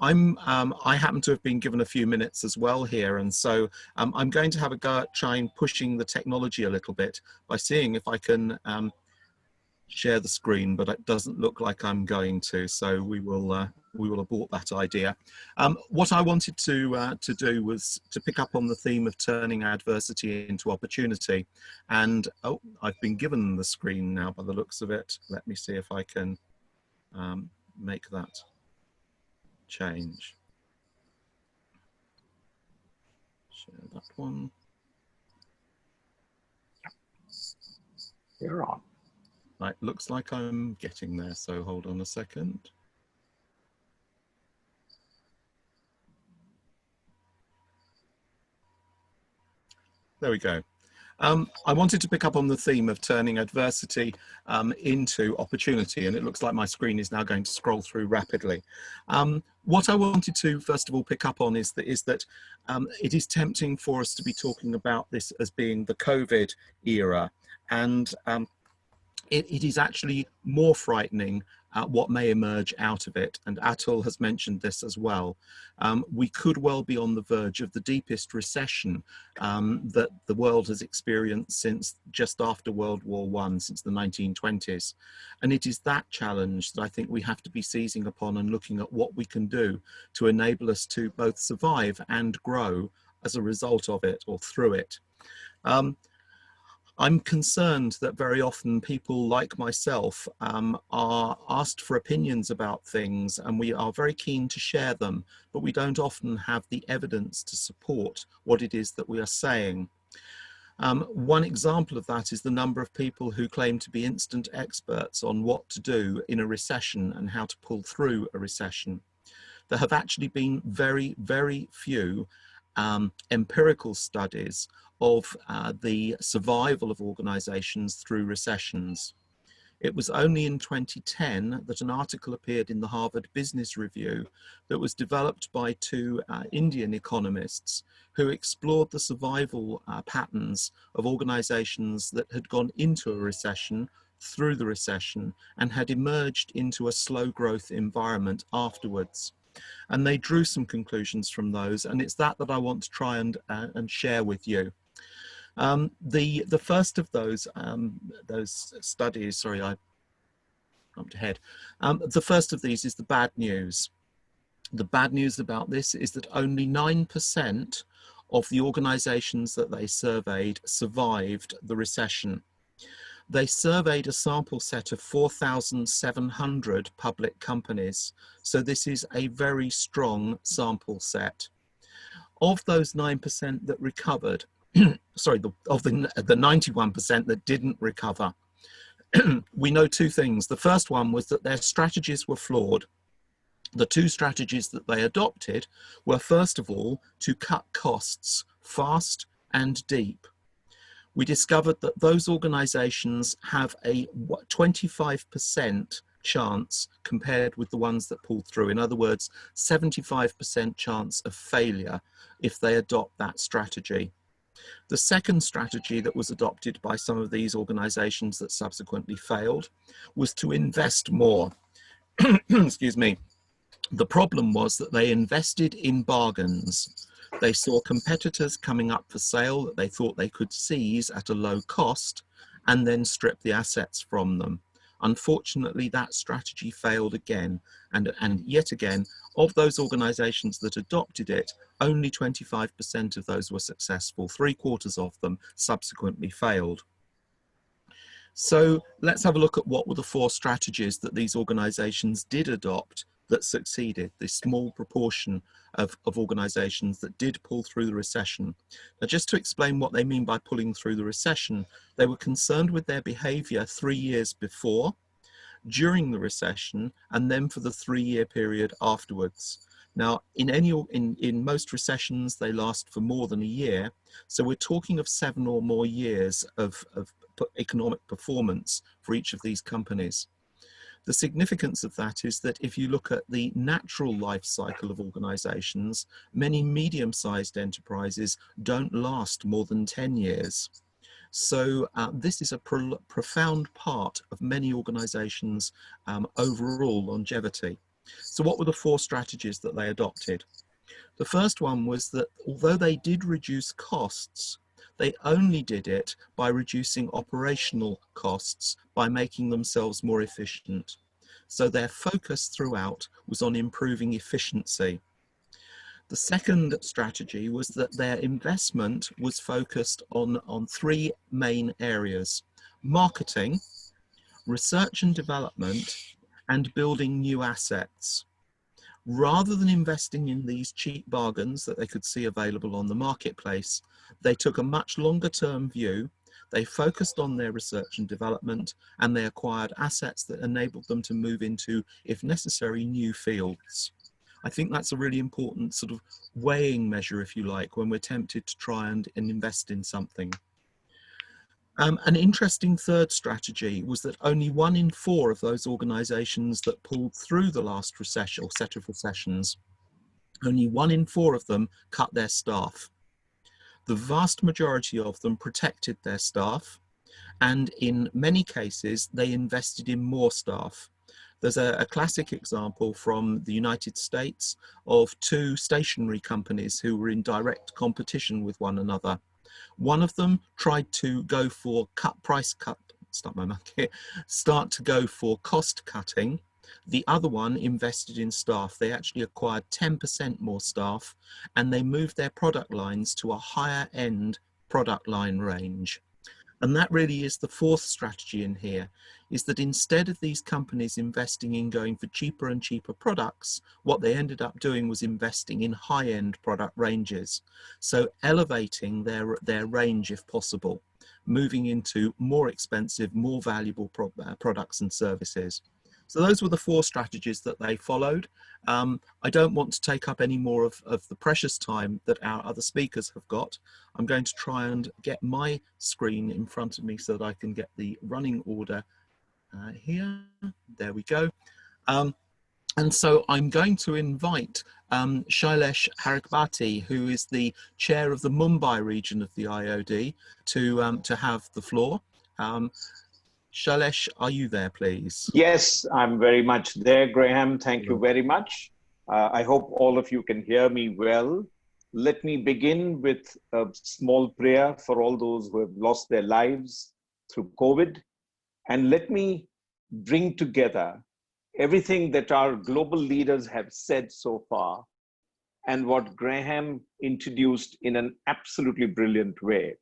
I happen to have been given a few minutes as well here, and so I'm going to have a go at trying pushing the technology a little bit by seeing if I can share the screen, but it doesn't look like I'm going to, so we will abort that idea. What I wanted to do was to pick up on the theme of turning adversity into opportunity, and oh, I've been given the screen now by the looks of it. Let me see if I can make that change. Share that one. You're on. Right, looks like I'm getting there, so hold on a second. There we go. I wanted to pick up on the theme of turning adversity into opportunity, and it looks like my screen is now going to scroll through rapidly. What I wanted to first of all pick up on is that it is tempting for us to be talking about this as being the COVID era, and it is actually more frightening what may emerge out of it, and Atul has mentioned this as well. We could well be on the verge of the deepest recession that the world has experienced since just after World War I, since the 1920s. And it is that challenge that I think we have to be seizing upon and looking at what we can do to enable us to both survive and grow as a result of it or through it. I'm concerned that very often people like myself are asked for opinions about things, and we are very keen to share them, but we don't often have the evidence to support what it is that we are saying. One example of that is the number of people who claim to be instant experts on what to do in a recession and how to pull through a recession. There have actually been very, very few empirical studies of the survival of organizations through recessions. It was only in 2010 that an article appeared in the Harvard Business Review that was developed by two Indian economists who explored the survival patterns of organizations that had gone into a recession, through the recession, and had emerged into a slow growth environment afterwards. And they drew some conclusions from those, and it's that I want to try and share with you. The first of those studies, sorry, I jumped ahead. The first of these is the bad news. The bad news about this is that only 9% of the organizations that they surveyed survived the recession. They surveyed a sample set of 4,700 public companies. So this is a very strong sample set. Of those 9% that recovered, sorry, of the 91% that didn't recover, we know two things. The first one was that their strategies were flawed. The two strategies that they adopted were, first of all, to cut costs fast and deep. We discovered that those organizations have a 25% chance compared with the ones that pulled through. In other words, 75% chance of failure if they adopt that strategy. The second strategy that was adopted by some of these organizations that subsequently failed was to invest more. Excuse me. The problem was that they invested in bargains. They saw competitors coming up for sale that they thought they could seize at a low cost and then strip the assets from them. Unfortunately, that strategy failed again. And yet again, of those organizations that adopted it, only 25% of those were successful. 3/4 of them subsequently failed. So let's have a look at what were the four strategies that these organizations did adopt that succeeded, this small proportion of organizations that did pull through the recession. Now, just to explain what they mean by pulling through the recession, they were concerned with their behavior 3 years before, during the recession, and then for the 3-year period afterwards. Now, in most recessions, they last for more than a year. So we're talking of 7 or more years of economic performance for each of these companies. The significance of that is that if you look at the natural life cycle of organizations, many medium-sized enterprises don't last more than 10 years. So this is a profound part of many organizations' overall longevity. So what were the 4 strategies that they adopted? The first one was that although they did reduce costs, they only did it by reducing operational costs, by making themselves more efficient. So their focus throughout was on improving efficiency. The second strategy was that their investment was focused on 3 main areas: marketing, research and development, and building new assets. Rather than investing in these cheap bargains that they could see available on the marketplace, they took a much longer term view. They focused on their research and development, and they acquired assets that enabled them to move into, if necessary, new fields. I think that's a really important sort of weighing measure, if you like, when we're tempted to try and invest in something. An interesting third strategy was that only 1 in 4 of those organizations that pulled through the last recession or set of recessions, only 1 in 4 of them cut their staff. The vast majority of them protected their staff, and in many cases, they invested in more staff. There's a classic example from the United States of 2 stationery companies who were in direct competition with one another. One of them tried to go for start to go for cost cutting. The other one invested in staff. They actually acquired 10% more staff, and they moved their product lines to a higher end product line range. And that really is the 4th strategy in here, is that instead of these companies investing in going for cheaper and cheaper products, what they ended up doing was investing in high-end product ranges. So elevating their range if possible, moving into more expensive, more valuable products and services. So those were the 4 strategies that they followed. I don't want to take up any more of the precious time that our other speakers have got. I'm going to try and get my screen in front of me so that I can get the running order here. There we go. And so I'm going to invite Shailesh Harikbati, who is the chair of the Mumbai region of the IOD, to have the floor. Shailesh, are you there, please? Yes, I'm very much there, Graham. Thank you very much. I hope all of you can hear me well. Let me begin with a small prayer for all those who have lost their lives through COVID. And let me bring together everything that our global leaders have said so far and what Graham introduced in an absolutely brilliant way.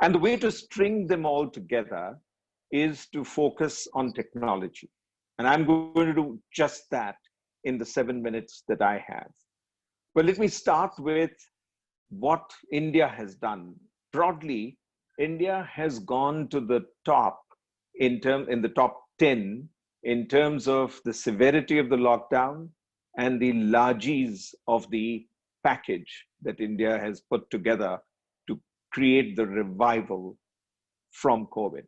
And the way to string them all together is to focus on technology. And I'm going to do just that in the 7 minutes that I have. Well, let me start with what India has done. Broadly, India has gone to the top in the top 10 in terms of the severity of the lockdown and the largesse of the package that India has put together to create the revival from COVID.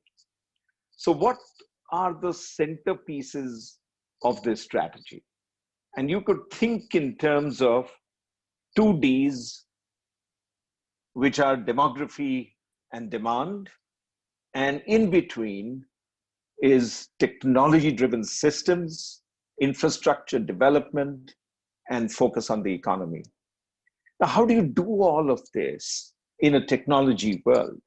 So what are the centerpieces of this strategy? And you could think in terms of 2 Ds, which are demography and demand, and in between is technology-driven systems, infrastructure development, and focus on the economy. Now, how do you do all of this in a technology world?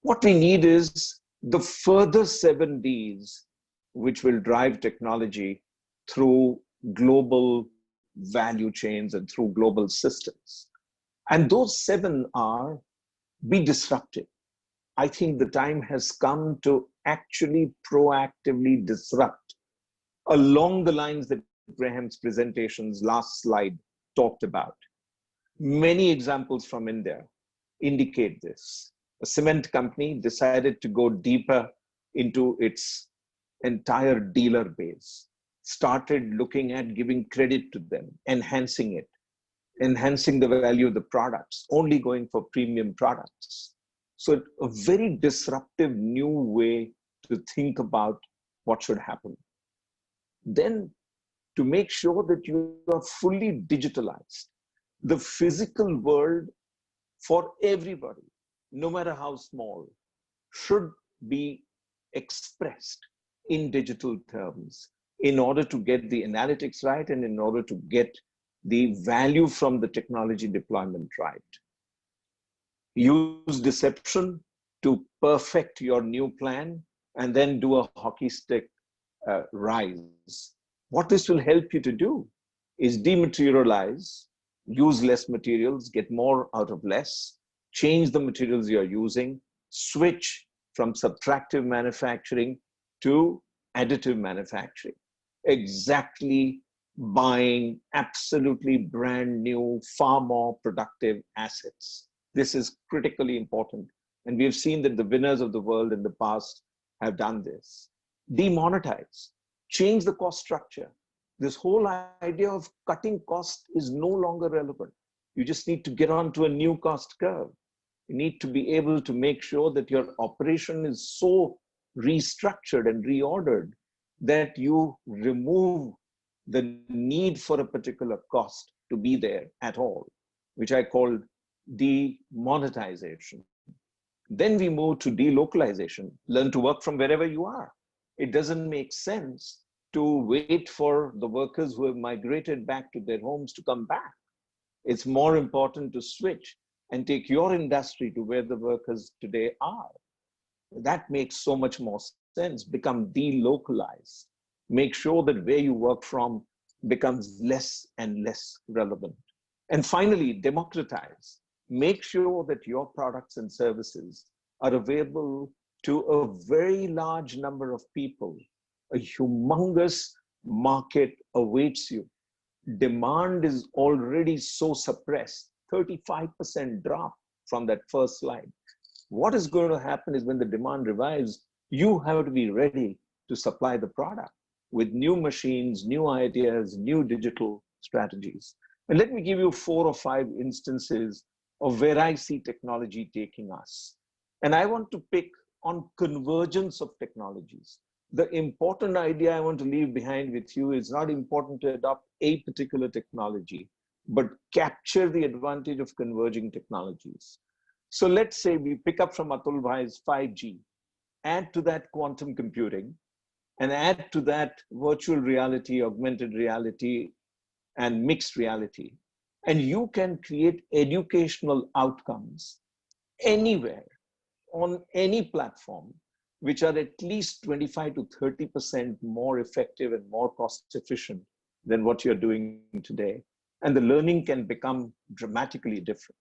What we need is the further 7 Ds, which will drive technology through global value chains and through global systems. And those 7 are: be disruptive. I think the time has come to actually proactively disrupt along the lines that Graham's presentation's last slide talked about. Many examples from India indicate this. A cement company decided to go deeper into its entire dealer base, started looking at giving credit to them, enhancing it, enhancing the value of the products, only going for premium products. So a very disruptive new way to think about what should happen. Then to make sure that you are fully digitalized, the physical world for everybody, no matter how small, should be expressed in digital terms in order to get the analytics right and in order to get the value from the technology deployment right. Use deception to perfect your new plan and then do a hockey stick rise. What this will help you to do is dematerialize, use less materials, get more out of less, change the materials you're using, switch from subtractive manufacturing to additive manufacturing. Exactly buying absolutely brand new, far more productive assets. This is critically important. And we have seen that the winners of the world in the past have done this. Demonetize, change the cost structure. This whole idea of cutting cost is no longer relevant. You just need to get onto a new cost curve. You need to be able to make sure that your operation is so restructured and reordered that you remove the need for a particular cost to be there at all, which I call demonetization. Then we move to delocalization, learn to work from wherever you are. It doesn't make sense to wait for the workers who have migrated back to their homes to come back. It's more important to switch and take your industry to where the workers today are. That makes so much more sense. Become delocalized. Make sure that where you work from becomes less and less relevant. And finally, democratize. Make sure that your products and services are available to a very large number of people. A humongous market awaits you. Demand is already so suppressed, 35% drop from that first slide. What is going to happen is when the demand revives, you have to be ready to supply the product with new machines, new ideas, new digital strategies. And let me give you 4 or 5 instances of where I see technology taking us. And I want to pick on convergence of technologies. The important idea I want to leave behind with you is not important to adopt a particular technology, but capture the advantage of converging technologies. So let's say we pick up from Atul Bhai's 5G, add to that quantum computing, and add to that virtual reality, augmented reality, and mixed reality. And you can create educational outcomes anywhere, on any platform, which are at least 25 to 30% more effective and more cost efficient than what you're doing today. And the learning can become dramatically different.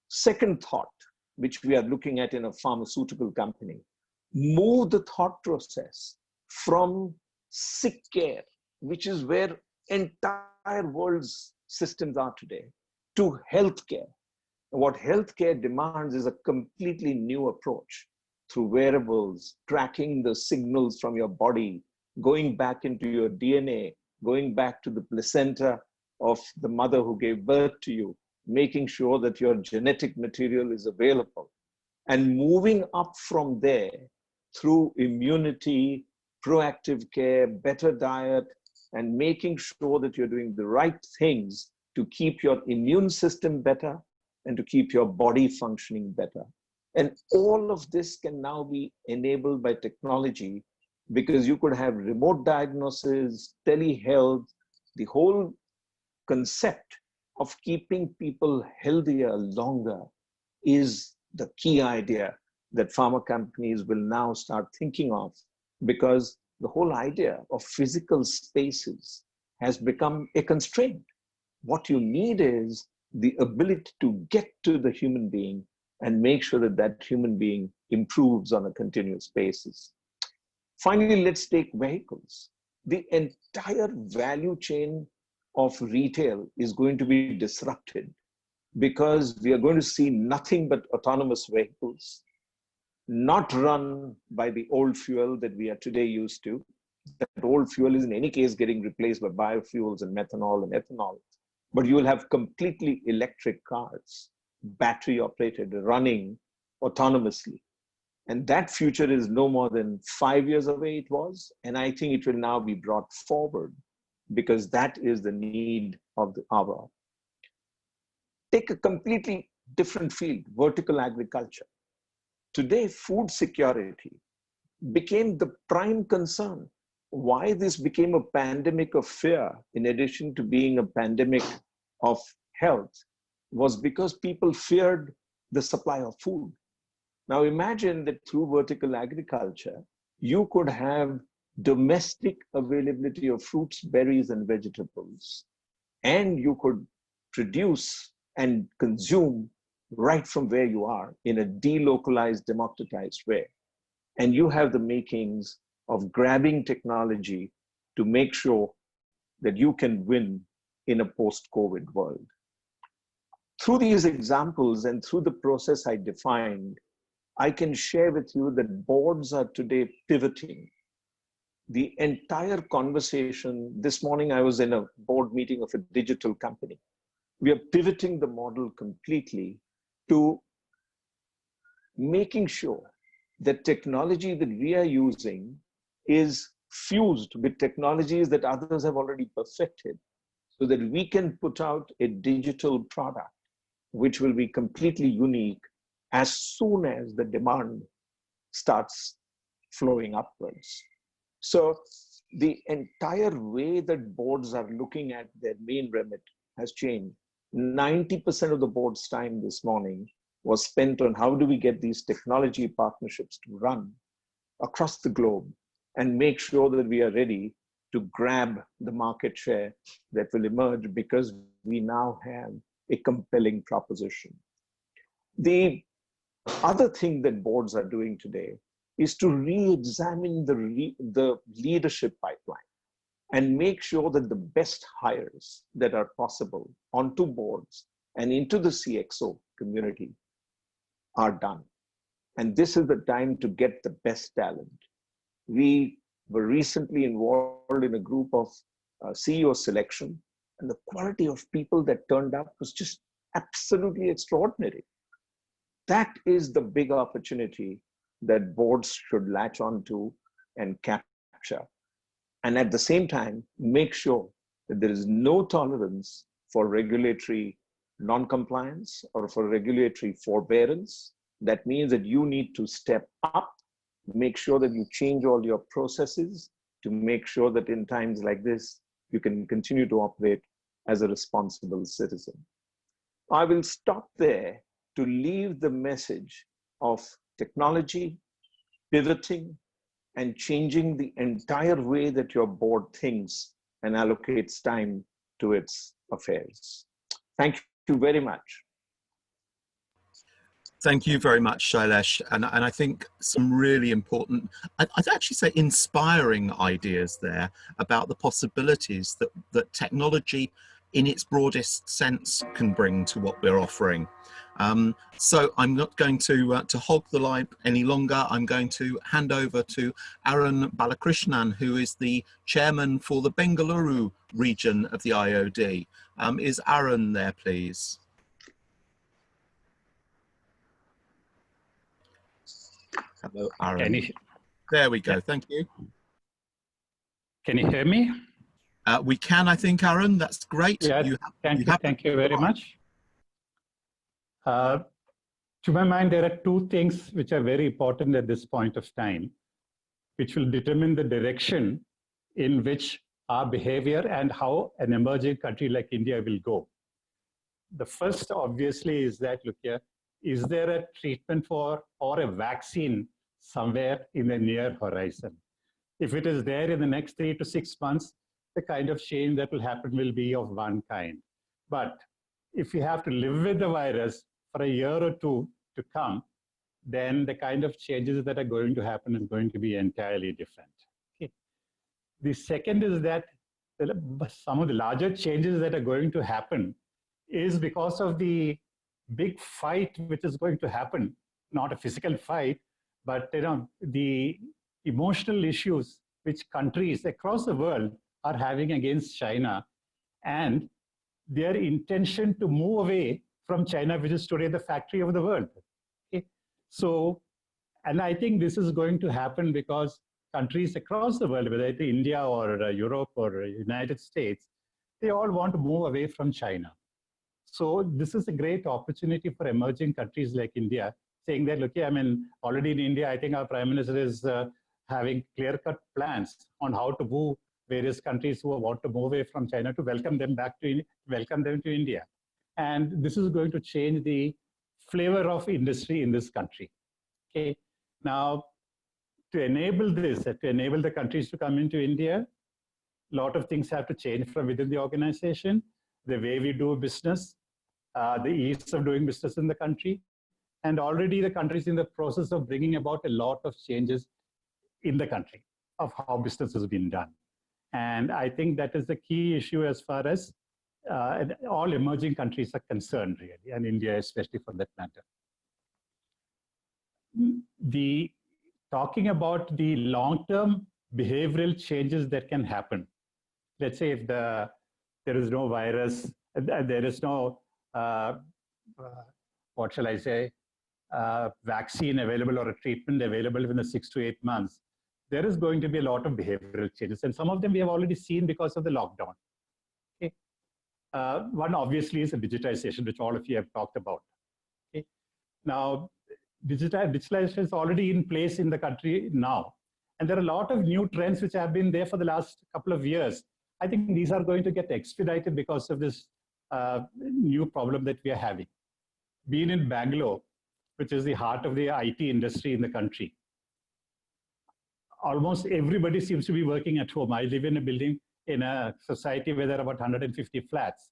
Second thought, which we are looking at in a pharmaceutical company, move the thought process from sick care, which is where entire world's systems are today, to healthcare. What healthcare demands is a completely new approach through wearables, tracking the signals from your body, going back into your DNA, going back to the placenta of the mother who gave birth to you, making sure that your genetic material is available, and moving up from there through immunity, proactive care, better diet, and making sure that you're doing the right things to keep your immune system better and to keep your body functioning better. And all of this can now be enabled by technology, because you could have remote diagnosis, telehealth. The whole concept of keeping people healthier longer is the key idea that pharma companies will now start thinking of, because the whole idea of physical spaces has become a constraint. What you need is the ability to get to the human being and make sure that that human being improves on a continuous basis. Finally, let's take vehicles. The entire value chain of retail is going to be disrupted, because we are going to see nothing but autonomous vehicles, not run by the old fuel that we are today used to. That old fuel is in any case getting replaced by biofuels and methanol and ethanol. But you will have completely electric cars, battery operated, running autonomously. And that future is no more than 5 years away it was. And I think it will now be brought forward because that is the need of the hour. Take a completely different field, vertical agriculture. Today, food security became the prime concern. Why this became a pandemic of fear, in addition to being a pandemic of health, was because people feared the supply of food. Now imagine that through vertical agriculture, you could have domestic availability of fruits, berries, and vegetables, and you could produce and consume right from where you are in a delocalized, democratized way. And you have the makings of grabbing technology to make sure that you can win in a post-COVID world. Through these examples and through the process I defined, I can share with you that boards are today pivoting. The entire conversation, this morning I was in a board meeting of a digital company. We are pivoting the model completely to making sure that technology that we are using is fused with technologies that others have already perfected, so that we can put out a digital product which will be completely unique as soon as the demand starts flowing upwards. So the entire way that boards are looking at their main remit has changed. 90% of the board's time this morning was spent on how do we get these technology partnerships to run across the globe and make sure that we are ready to grab the market share that will emerge because we now have a compelling proposition. The other thing that boards are doing today is to re-examine the leadership pipeline and make sure that the best hires that are possible onto boards and into the CXO community are done. And this is the time to get the best talent. We were recently involved in a group of CEO selection, and the quality of people that turned up was just absolutely extraordinary. That is the big opportunity that boards should latch onto and capture. And at the same time, make sure that there is no tolerance for regulatory non-compliance or for regulatory forbearance. That means that you need to step up, make sure that you change all your processes to make sure that in times like this, you can continue to operate as a responsible citizen. I will stop there to leave the message of technology, pivoting, and changing the entire way that your board thinks and allocates time to its affairs. Thank you very much. Thank you very much, Shailesh. And I think some really important, I'd actually say inspiring ideas there about the possibilities that technology in its broadest sense can bring to what we're offering. So I'm not going to hog the line any longer. I'm going to hand over to Arun Balakrishnan, who is the chairman for the Bengaluru region of the IOD. Is Arun there, please? Hello, Arun. There we go. Yeah. Thank you. Can you hear me? We can, I think, Arun. That's great. Yeah, thank you very much. To my mind, there are two things which are very important at this point of time, which will determine the direction in which our behavior and how an emerging country like India will go. The first, obviously, is that, look here, is there a treatment for or a vaccine somewhere in the near horizon? If it is there in the next 3 to 6 months, the kind of change that will happen will be of one kind. But if you have to live with the virus for a year or two to come, then the kind of changes that are going to happen is going to be entirely different. Okay. The second is that some of the larger changes that are going to happen is because of the big fight which is going to happen, not a physical fight, but the emotional issues which countries across the world are having against China, and their intention to move away from China, which is today the factory of the world. Okay? So And I think this is going to happen because countries across the world, whether it's India or Europe or United States, they all want to move away from China. So this is a great opportunity for emerging countries like India, saying that, look, I mean, already in India, I think our Prime Minister is having clear-cut plans on how to move various countries who want to move away from China to welcome them to India. And this is going to change the flavor of industry in this country. Okay. Now, to enable this, to enable the countries to come into India, a lot of things have to change from within the organization, the way we do business, the ease of doing business in the country. And already the country is in the process of bringing about a lot of changes in the country of how business has been done. And I think that is the key issue as far as all emerging countries are concerned, really, and India especially for that matter. Talking about the long-term behavioral changes that can happen. Let's say if there is no virus, there is no, what shall I say, vaccine available or a treatment available within the 6 to 8 months, there is going to be a lot of behavioral changes. And some of them we have already seen because of the lockdown. Okay. One obviously is the digitization, which all of you have talked about. Okay. Now, digitalization is already in place in the country now. And there are a lot of new trends which have been there for the last couple of years. I think these are going to get expedited because of this new problem that we are having. Being in Bangalore, which is the heart of the IT industry in the country, almost everybody seems to be working at home. I live in a building in a society where there are about 150 flats.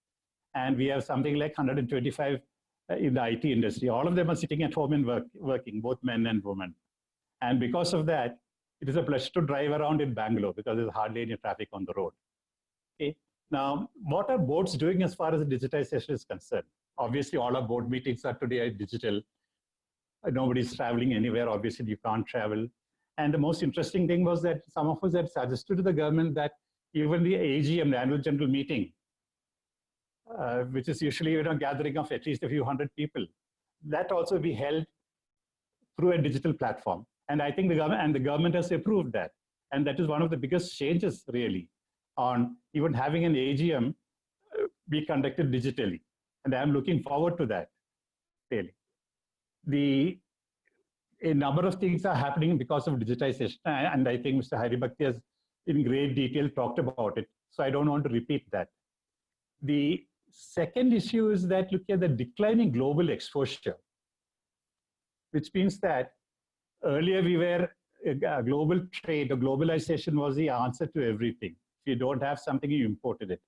And we have something like 125 in the IT industry. All of them are sitting at home and working, both men and women. And because of that, it is a pleasure to drive around in Bangalore because there's hardly any traffic on the road. Okay. Now, what are boards doing as far as digitization is concerned? Obviously, all our board meetings are today digital. Nobody's traveling anywhere. Obviously, you can't travel. And the most interesting thing was that some of us had suggested to the government that even the AGM, the annual general meeting, which is usually a gathering of at least a few hundred people, that also be held through a digital platform. And I think the government has approved that. And that is one of the biggest changes, really, on even having an AGM be conducted digitally. And I'm looking forward to that, really. A number of things are happening because of digitization. And I think Mr. Haribhakti has in great detail talked about it. So I don't want to repeat that. The second issue is that look at the declining global exposure, which means that earlier we were global trade or globalization was the answer to everything. If you don't have something, you imported it.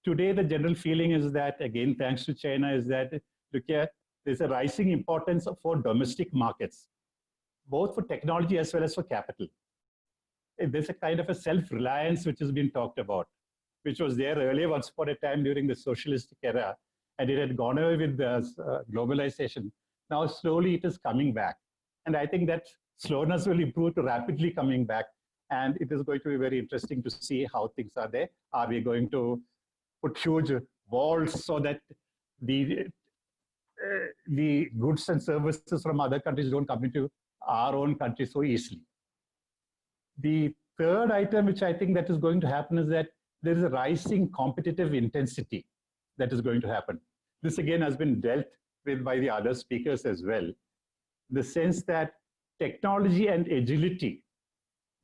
Today, the general feeling is that, again, thanks to China, is that look at there's a rising importance for domestic markets, both for technology as well as for capital. There's a kind of a self-reliance which has been talked about, which was there earlier once upon a time during the socialistic era, and it had gone away with the globalization. Now, slowly it is coming back. And I think that slowness will improve to rapidly coming back. And it is going to be very interesting to see how things are there. Are we going to put huge walls so that the goods and services from other countries don't come into our own country so easily? The third item, which I think that is going to happen, is that there is a rising competitive intensity that is going to happen. This again has been dealt with by the other speakers as well. The sense that technology and agility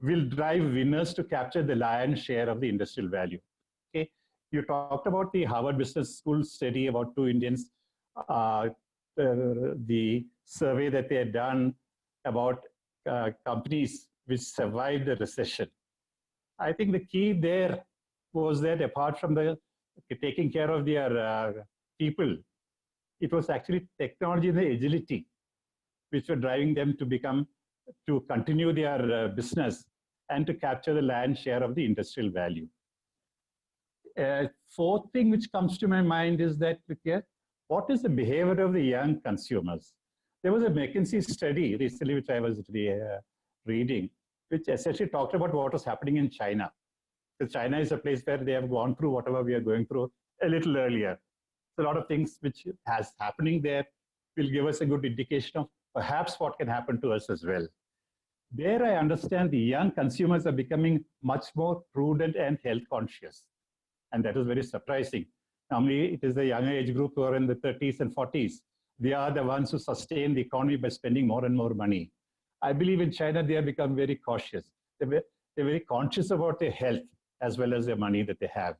will drive winners to capture the lion's share of the industrial value. Okay, you talked about the Harvard Business School study about 2 Indians, the survey that they had done about companies which survived the recession. I think the key there was that apart from the taking care of their people, it was actually technology and the agility which were driving them to continue their business and to capture the lion's share of the industrial value. Fourth thing which comes to my mind is that what is the behavior of the young consumers? There was a McKinsey study recently which I was reading, which essentially talked about what was happening in China. Because China is a place where they have gone through whatever we are going through a little earlier. So a lot of things which has happening there will give us a good indication of perhaps what can happen to us as well. There I understand the young consumers are becoming much more prudent and health conscious. And that is very surprising. Normally, it is the younger age group who are in the 30s and 40s. They are the ones who sustain the economy by spending more and more money. I believe in China, they have become very cautious. They're very conscious about their health as well as their money that they have.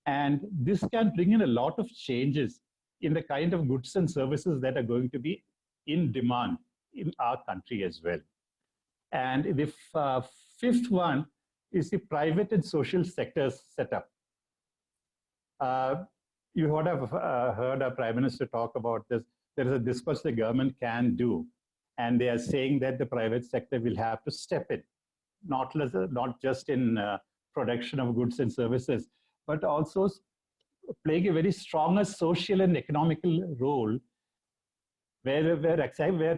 And this can bring in a lot of changes in the kind of goods and services that are going to be in demand in our country as well. And the fifth one is the private and social sectors setup. You would have heard our Prime Minister talk about this. There is a discourse the government can do, and they are saying that the private sector will have to step in, not just in production of goods and services, but also playing a very stronger social and economical role, where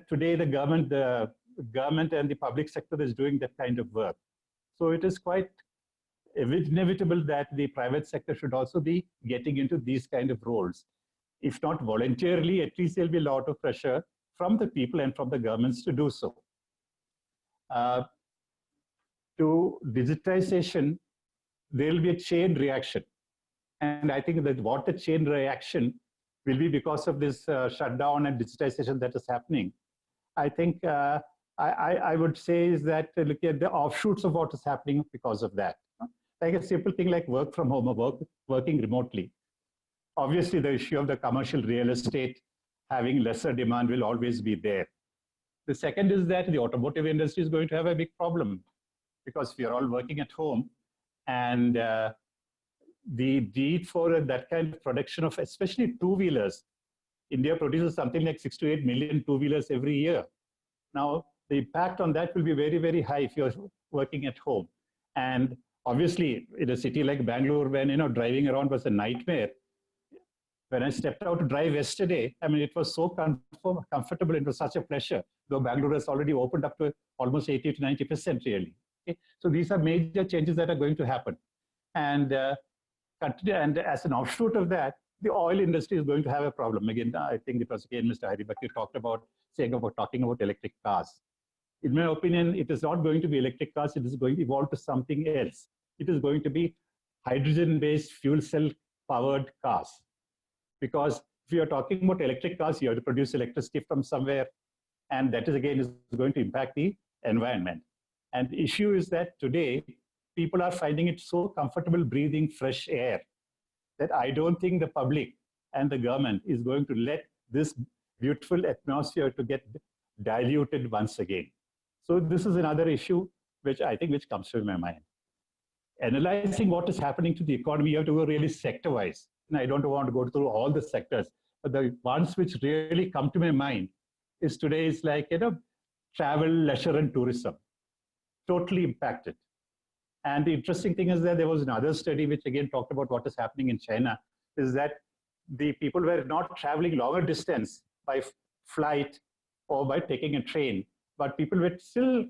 today the government and the public sector is doing that kind of work. So it is quite inevitable that the private sector should also be getting into these kind of roles. If not voluntarily, at least there'll be a lot of pressure from the people and from the governments to do so. To digitization, there'll be a chain reaction. And I think that what the chain reaction will be because of this shutdown and digitization that is happening. I think I would say is that look at the offshoots of what is happening because of that. Like a simple thing like work from home or working remotely. Obviously, the issue of the commercial real estate having lesser demand will always be there. The second is that the automotive industry is going to have a big problem because we are all working at home, and the need for that kind of production of especially two-wheelers. India produces something like 6 to 8 million two-wheelers every year. Now, the impact on that will be very, very high if you're working at home. And obviously, in a city like Bangalore, when driving around was a nightmare. When I stepped out to drive yesterday, I mean, it was so comfortable. It was such a pleasure. Though Bangalore has already opened up to almost 80 to 90% really. Okay? So these are major changes that are going to happen. And as an offshoot of that, the oil industry is going to have a problem. Again, I think it was again Mr. Haribakir talking about electric cars. In my opinion, it is not going to be electric cars. It is going to evolve to something else. It is going to be hydrogen-based fuel cell-powered cars. Because if you are talking about electric cars, you have to produce electricity from somewhere, and that is again is going to impact the environment. And the issue is that today, people are finding it so comfortable breathing fresh air that I don't think the public and the government is going to let this beautiful atmosphere to get diluted once again. So this is another issue which comes to my mind. Analyzing what is happening to the economy, you have to go really sector-wise. And I don't want to go through all the sectors, but the ones which really come to my mind is today is like, travel, leisure, and tourism, totally impacted. And the interesting thing is that there was another study which again talked about what is happening in China, is that the people were not traveling longer distance by flight or by taking a train, but people were still,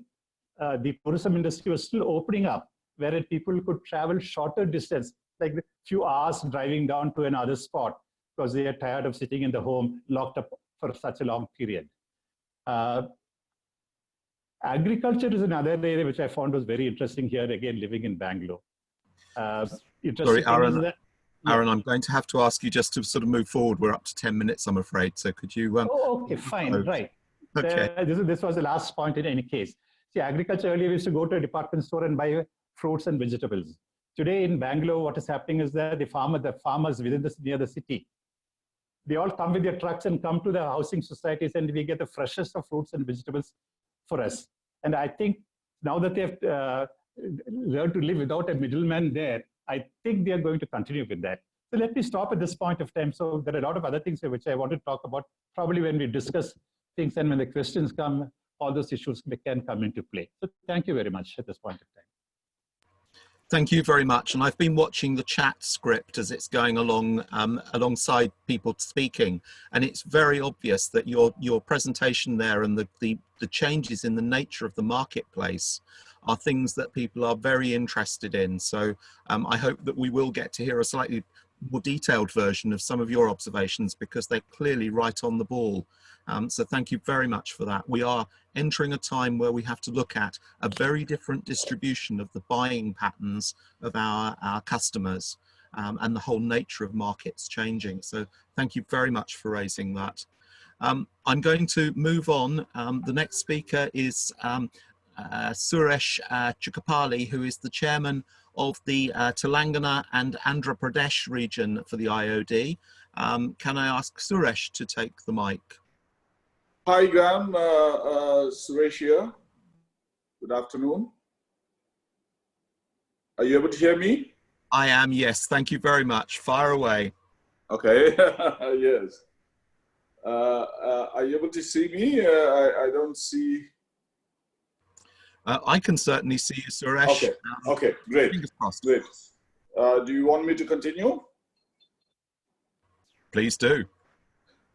the tourism industry was still opening up, wherein people could travel shorter distance, like a few hours driving down to another spot because they are tired of sitting in the home locked up for such a long period. Agriculture is another area which I found was very interesting here, again, living in Bangalore. Sorry, Aaron, Aaron, I'm going to have to ask you just to sort of move forward. We're up to 10 minutes, I'm afraid. So could you... okay, fine, right. Okay. This was the last point in any case. See, agriculture, earlier we used to go to a department store and buy fruits and vegetables. Today in Bangalore, what is happening is that the farmers within near the city, they all come with their trucks and come to the housing societies, and we get the freshest of fruits and vegetables for us. And I think now that they have learned to live without a middleman there, I think they are going to continue with that. So let me stop at this point of time. So there are a lot of other things which I want to talk about, probably when we discuss things and when the questions come, all those issues can come into play. So thank you very much at this point of time. Thank you very much. And I've been watching the chat script as it's going along alongside people speaking. And it's very obvious that your presentation there and the changes in the nature of the marketplace are things that people are very interested in. So I hope that we will get to hear a slightly more detailed version of some of your observations, because they're clearly right on the ball. So thank you very much for that. We are entering a time where we have to look at a very different distribution of the buying patterns of our customers, and the whole nature of markets changing. So thank you very much for raising that. I'm going to move on. The next speaker is Suresh Chukapali, who is the chairman of the Telangana and Andhra Pradesh region for the IOD. Can I ask Suresh to take the mic? Hi, Graham. Suresh here. Good afternoon. Are you able to hear me? I am, yes. Thank you very much. Fire away. Okay. Yes. Are you able to see me? I don't see. I can certainly see you, Suresh. Okay. Okay. Great. Fingers crossed. Great. Do you want me to continue? Please do.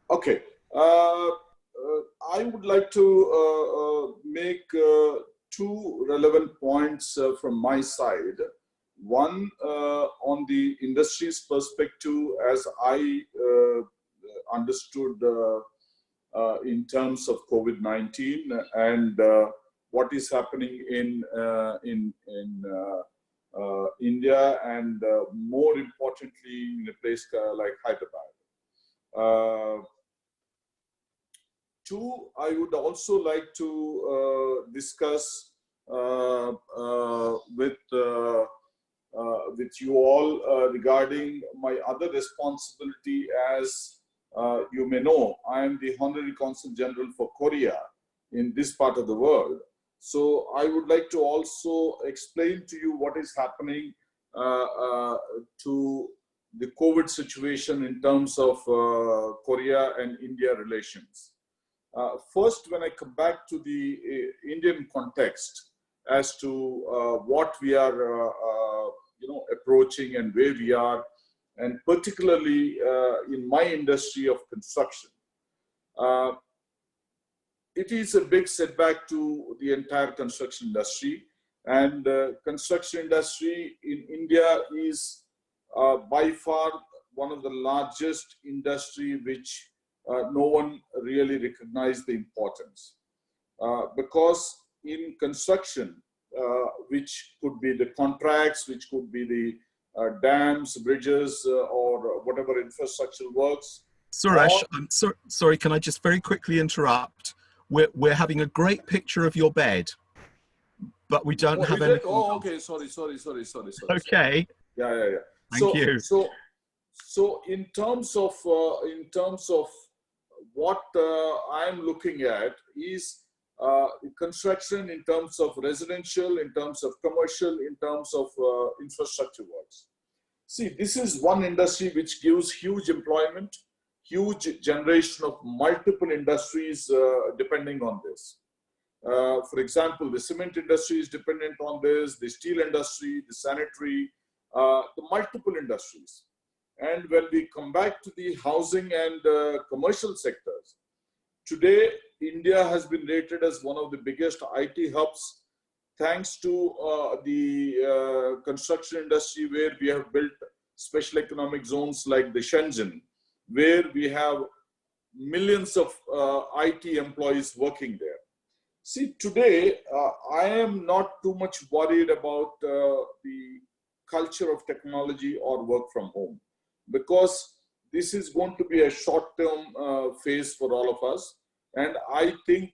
Okay. I would like to make two relevant points from my side. One, on the industry's perspective, as I understood in terms of COVID-19 and what is happening in India, and more importantly in a place like Hyderabad. Two, I would also like to discuss with you all regarding my other responsibility. As you may know, I am the Honorary Consul General for Korea in this part of the world. So I would like to also explain to you what is happening to the COVID situation in terms of Korea and India relations. First, when I come back to the Indian context as to what we are approaching and where we are, and particularly in my industry of construction, it is a big setback to the entire construction industry. And construction industry in India is by far one of the largest industry which no one really recognized the importance. Because in construction, which could be the contracts, which could be the dams, bridges, or whatever infrastructure works. Suresh, I'm sorry, can I just very quickly interrupt? We're having a great picture of your bed, but we don't have any. Oh, okay. Sorry. Okay. Yeah. Thank you. So in terms of what I'm looking at is construction in terms of residential, in terms of commercial, in terms of infrastructure works. See, this is one industry which gives huge employment, huge generation of multiple industries depending on this. For example, the cement industry is dependent on this, the steel industry, the sanitary, the multiple industries. And when we come back to the housing and commercial sectors, today India has been rated as one of the biggest IT hubs thanks to the construction industry, where we have built special economic zones like the Shenzhen, where we have millions of IT employees working there. See, today, I am not too much worried about the culture of technology or work from home, because this is going to be a short-term phase for all of us. And I think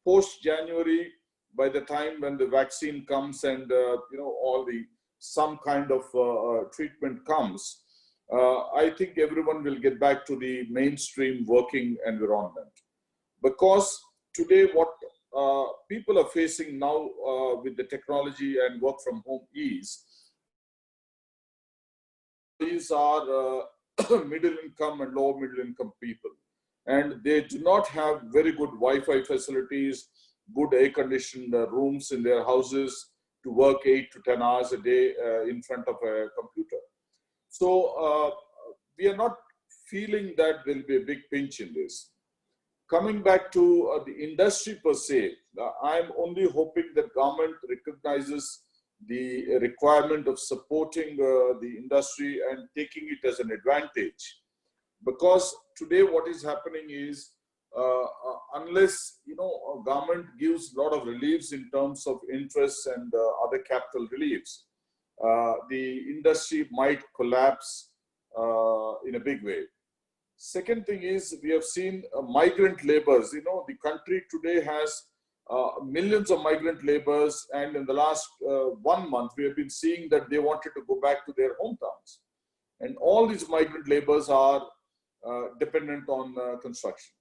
post-January, by the time when the vaccine comes and some kind of treatment comes, I think everyone will get back to the mainstream working environment. Because today what people are facing now with the technology and work from home is, these are middle income and low middle income people. And they do not have very good Wi-Fi facilities, good air-conditioned rooms in their houses to work 8 to 10 hours a day in front of a computer. So we are not feeling that there will be a big pinch in this. Coming back to the industry per se, I'm only hoping that government recognizes the requirement of supporting the industry and taking it as an advantage. Because today what is happening is, unless a government gives a lot of reliefs in terms of interest and other capital reliefs, the industry might collapse in a big way. Second thing is, we have seen migrant laborers. The country today has millions of migrant laborers, and in the last 1 month, we have been seeing that they wanted to go back to their hometowns. And all these migrant laborers are dependent on construction.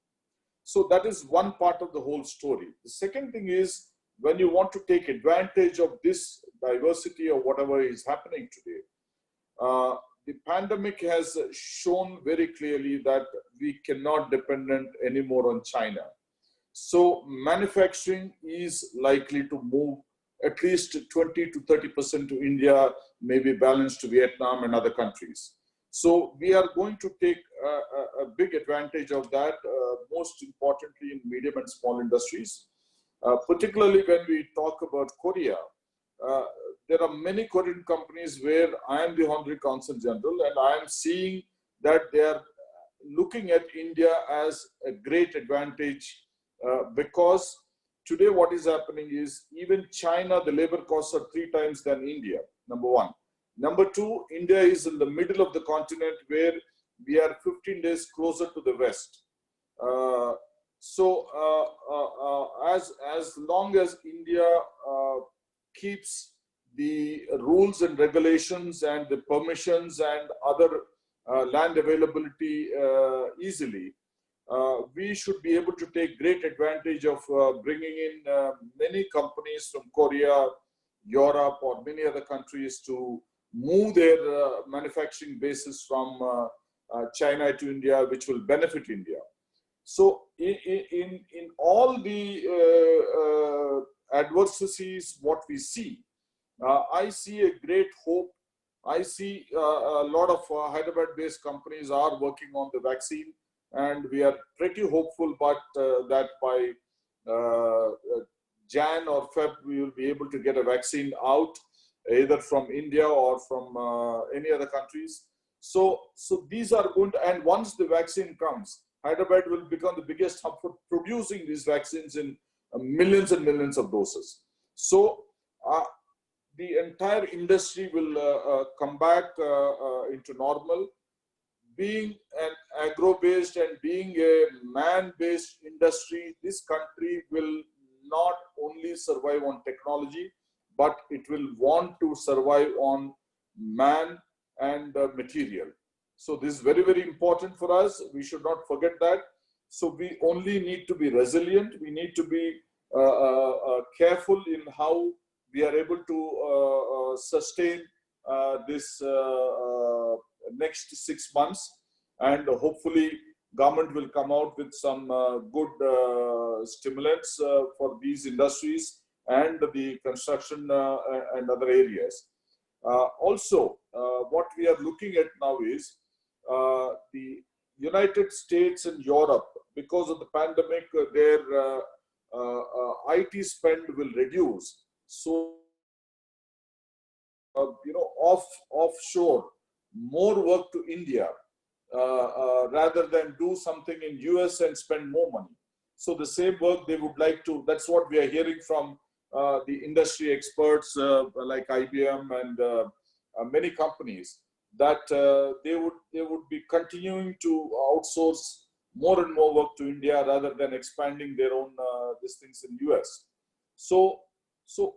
So that is one part of the whole story. The second thing is, when you want to take advantage of this diversity or whatever is happening today, the pandemic has shown very clearly that we cannot depend anymore on China. So manufacturing is likely to move at least 20 to 30% to India, maybe balanced to Vietnam and other countries. So we are going to take a big advantage of that, most importantly in medium and small industries. Particularly when we talk about Korea, there are many Korean companies where I am the Honorary Consul General, and I am seeing that they are looking at India as a great advantage because today what is happening is, even China, the labor costs are 3 times than India, number one. Number two, India is in the middle of the continent where we are 15 days closer to the West. As long as India keeps the rules and regulations and the permissions and other land availability easily, we should be able to take great advantage of bringing in many companies from Korea, Europe, or many other countries to move their manufacturing bases from China to India, which will benefit India. So in all the adversities, what we see, I see a great hope. I see a lot of Hyderabad-based companies are working on the vaccine, and we are pretty hopeful that by Jan or Feb, we will be able to get a vaccine out, either from India or from any other countries. So these are going to, and once the vaccine comes, Hyderabad will become the biggest hub for producing these vaccines in millions and millions of doses. So the entire industry will come back into normal. Being an agro-based and being a man-based industry, this country will not only survive on technology, but it will want to survive on man and material. So this is very, very important for us. We should not forget that. So we only need to be resilient. We need to be careful in how we are able to sustain this next 6 months. And hopefully government will come out with some good stimulants for these industries and the construction and other areas. Also, what we are looking at now is the United States and Europe, because of the pandemic, their IT spend will reduce. So, offshore, more work to India rather than do something in US and spend more money. So the same work they would like to, that's what we are hearing from the industry experts like IBM and many companies, that they would be continuing to outsource more and more work to India rather than expanding their own these things in US. So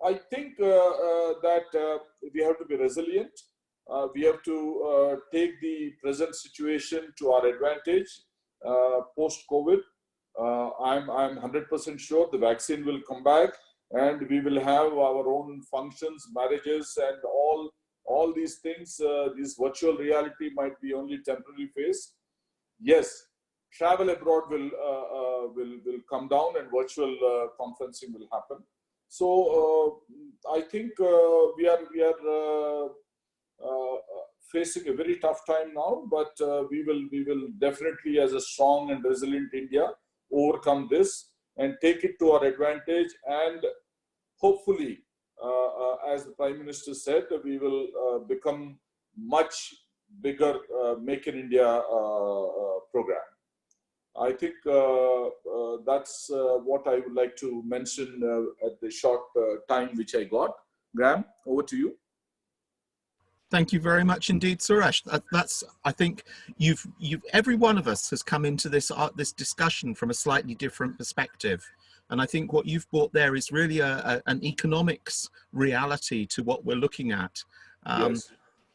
I think that we have to be resilient. We have to take the present situation to our advantage post-COVID. I'm 100% sure the vaccine will come back, and we will have our own functions, marriages, and all these things. This virtual reality might be only temporary phase. Yes, travel abroad will come down, and virtual conferencing will happen. So I think we are facing a very tough time now, but we will definitely, as a strong and resilient India, overcome this and take it to our advantage, and hopefully as the Prime Minister said, we will become much bigger Make in India program. I think that's what I would like to mention at the short time which I got. Graham, over to you. Thank you very much indeed, Suresh. That's, I think every one of us has come into this discussion from a slightly different perspective. And I think what you've brought there is really an economics reality to what we're looking at. Yes.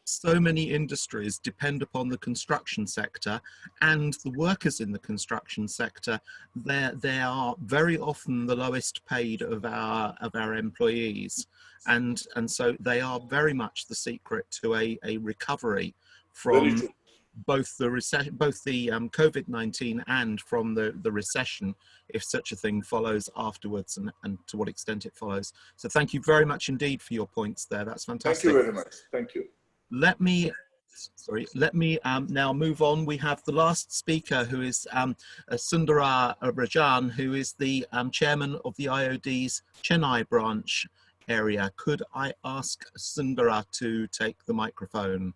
So many industries depend upon the construction sector, and the workers in the construction sector, they are very often the lowest paid of our employees, and so they are very much the secret to a recovery from both the recession, both the COVID-19 and from the recession, if such a thing follows afterwards, and to what extent it follows. So thank you very much indeed for your points there. That's fantastic. Thank you very much. Thank you. Let me now move on. We have the last speaker, who is Sundara Rajan, who is the chairman of the IOD's Chennai branch area. Could I ask Sundara to take the microphone?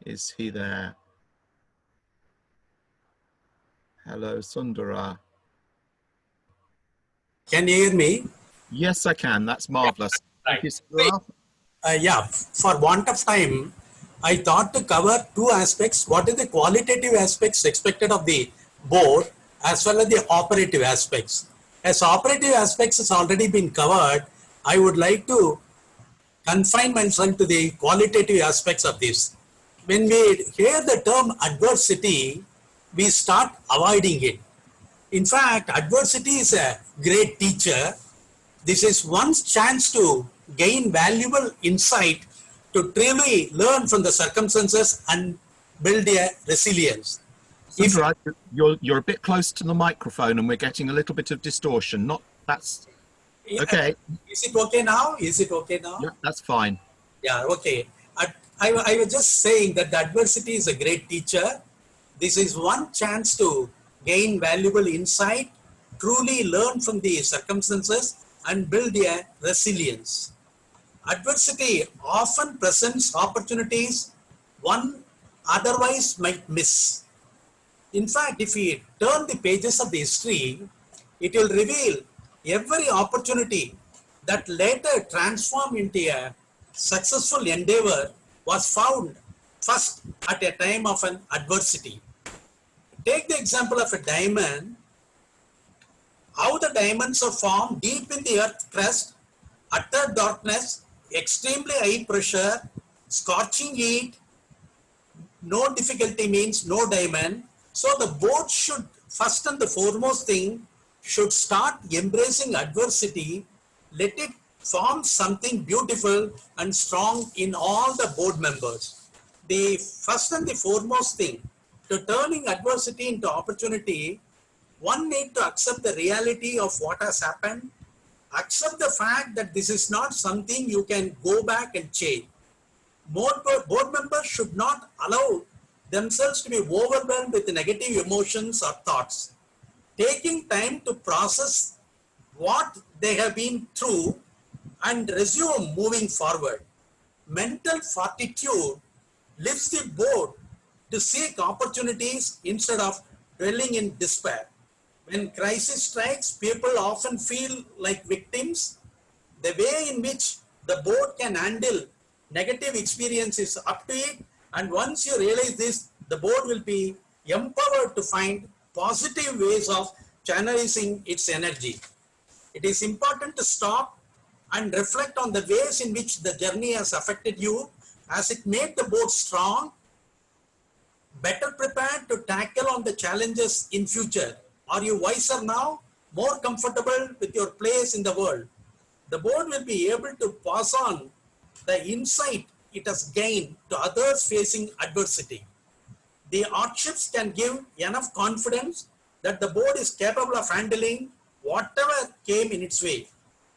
Is he there? Hello, Sundara. Can you hear me? Yes, I can. That's marvelous. Right. Thank you, Sundara. Yeah, for want of time, I thought to cover two aspects. What is the qualitative aspects expected of the board, as well as the operative aspects. As operative aspects has already been covered, I would like to confine myself to the qualitative aspects of this. When we hear the term adversity, we start avoiding it. In fact, adversity is a great teacher. This is one's chance to gain valuable insight, to truly learn from the circumstances and build a resilience. Sundara, you're a bit close to the microphone and we're getting a little bit of distortion. That's okay. Is it okay now? Is it okay now? Yeah, that's fine. Yeah, okay. I was just saying that the adversity is a great teacher. This is one chance to gain valuable insight, truly learn from the circumstances, and build a resilience. Adversity often presents opportunities one otherwise might miss. In fact, if we turn the pages of the history, it will reveal every opportunity that later transformed into a successful endeavor was found first at a time of an adversity. Take the example of a diamond. How the diamonds are formed deep in the earth crust, utter darkness, extremely high pressure, scorching heat, no difficulty means no diamond. So the board should, first and the foremost thing, should start embracing adversity, let it form something beautiful and strong in all the board members. The first and the foremost thing, to turning adversity into opportunity, one need to accept the reality of what has happened, accept the fact that this is not something you can go back and change. Board members should not allow themselves to be overwhelmed with negative emotions or thoughts. Taking time to process what they have been through and resume moving forward. Mental fortitude lifts the board to seek opportunities instead of dwelling in despair. When crisis strikes, people often feel like victims. The way in which the board can handle negative experience is up to it. And once you realize this, the board will be empowered to find positive ways of channelizing its energy. It is important to stop and reflect on the ways in which the journey has affected you. Has it made the board strong, better prepared to tackle on the challenges in future? Are you wiser now, more comfortable with your place in the world? The board will be able to pass on the insight it has gained to others facing adversity. The hardships can give enough confidence that the board is capable of handling whatever came in its way.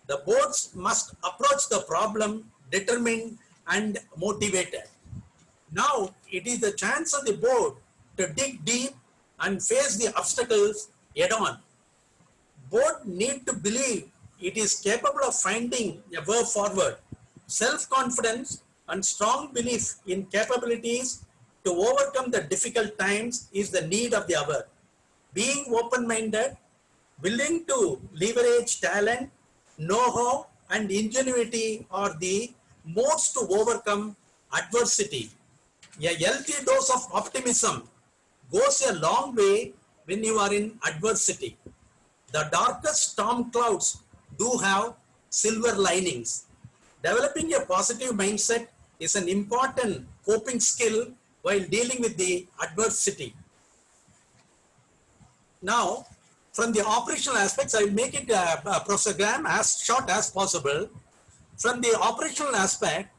The boards must approach the problem determined and motivated. Now it is the chance of the board to dig deep and face the obstacles head on. board need to believe it is capable of finding a way forward. Self-confidence and strong belief in capabilities to overcome the difficult times is the need of the hour. Being open-minded, willing to leverage talent, know-how, and ingenuity are the modes to overcome adversity. A healthy dose of optimism goes a long way when you are in adversity. The darkest storm clouds do have silver linings. Developing a positive mindset is an important coping skill while dealing with the adversity. Now, from the operational aspects, I will make it, Professor Graham, as short as possible. From the operational aspect,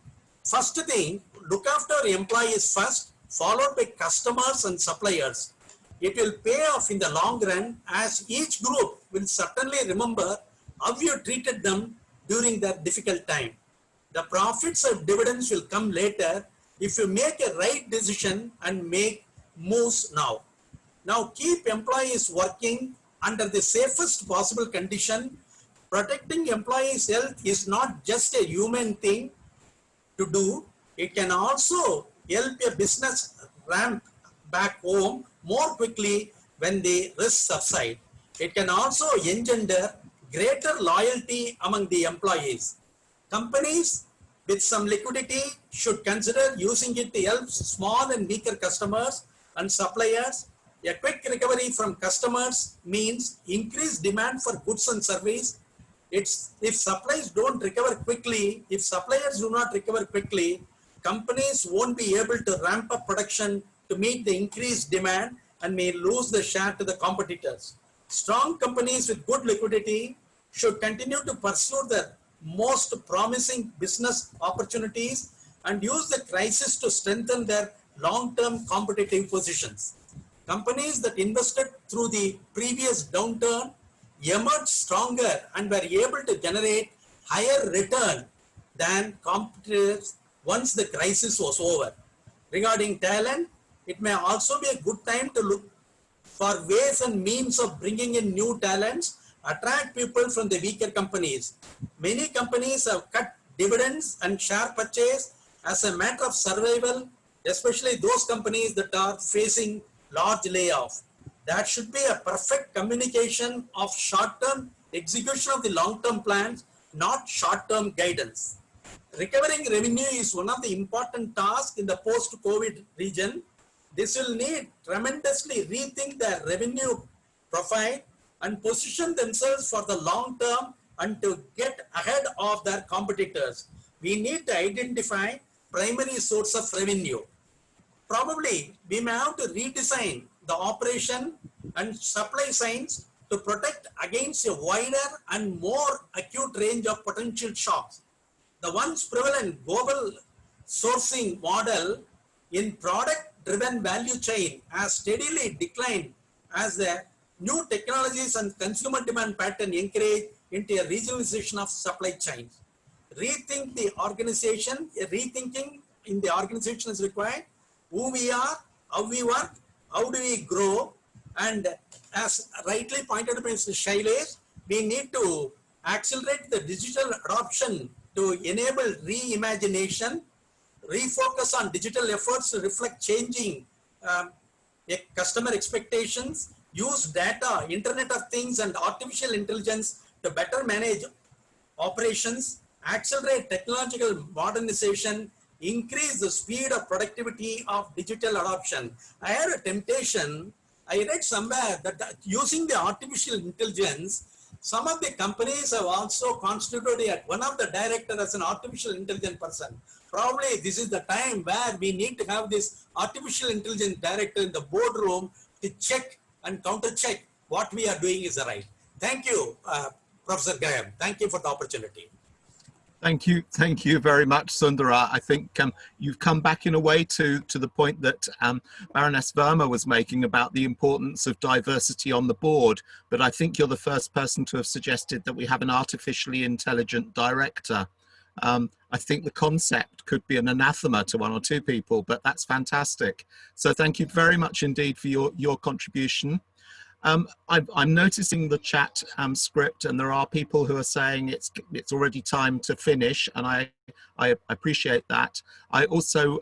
first thing, look after employees first, followed by customers and suppliers. It will pay off in the long run, as each group will certainly remember how you treated them during that difficult time. The profits or dividends will come later if you make a right decision and make moves now. Now keep employees working under the safest possible condition. Protecting employees' health is not just a human thing to do. It can also help a business ramp back home more quickly when the risks subside. It can also engender greater loyalty among the employees. Companies with some liquidity should consider using it to help small and weaker customers and suppliers. A quick recovery from customers means increased demand for goods and service. If supplies don't recover quickly, if suppliers do not recover quickly, companies won't be able to ramp up production to meet the increased demand and may lose the share to the competitors. Strong companies with good liquidity should continue to pursue the most promising business opportunities and use the crisis to strengthen their long-term competitive positions. Companies that invested through the previous downturn emerged stronger and were able to generate higher return than competitors once the crisis was over. Regarding talent, it may also be a good time to look for ways and means of bringing in new talents, attract people from the weaker companies. Many companies have cut dividends and share purchase as a matter of survival, especially those companies that are facing large layoff. That should be a perfect communication of short-term execution of the long-term plans, not short-term guidance. Recovering revenue is one of the important tasks in the post-COVID region. This will need tremendously rethink their revenue profile and position themselves for the long term and to get ahead of their competitors. We need to identify primary source of revenue. Probably we may have to redesign the operation and supply chains to protect against a wider and more acute range of potential shocks. The once prevalent global sourcing model in product-driven value chain has steadily declined as the new technologies and consumer demand pattern encourage into a regionalization of supply chains. Rethinking in the organization is required. Who we are, how we work, how do we grow, and as rightly pointed out by Mr. Shailesh, we need to accelerate the digital adoption to enable reimagination, refocus on digital efforts to reflect changing customer expectations, use data, Internet of Things, and artificial intelligence to better manage operations, accelerate technological modernization, increase the speed of productivity of digital adoption. I had a temptation, I read somewhere that using the artificial intelligence, some of the companies have also constituted one of the directors as an artificial intelligence person. Probably this is the time where we need to have this artificial intelligence director in the boardroom to check and counter check what we are doing is right. Thank you, Professor Graham. Thank you for the opportunity. Thank you very much, Sundara. I think you've come back in a way to the point that Baroness Verma was making about the importance of diversity on the board, but I think you're the first person to have suggested that we have an artificially intelligent director. I think the concept could be an anathema to one or two people, but that's fantastic. So thank you very much indeed for your contribution. I'm noticing the chat script, and there are people who are saying it's already time to finish, and I appreciate that. I also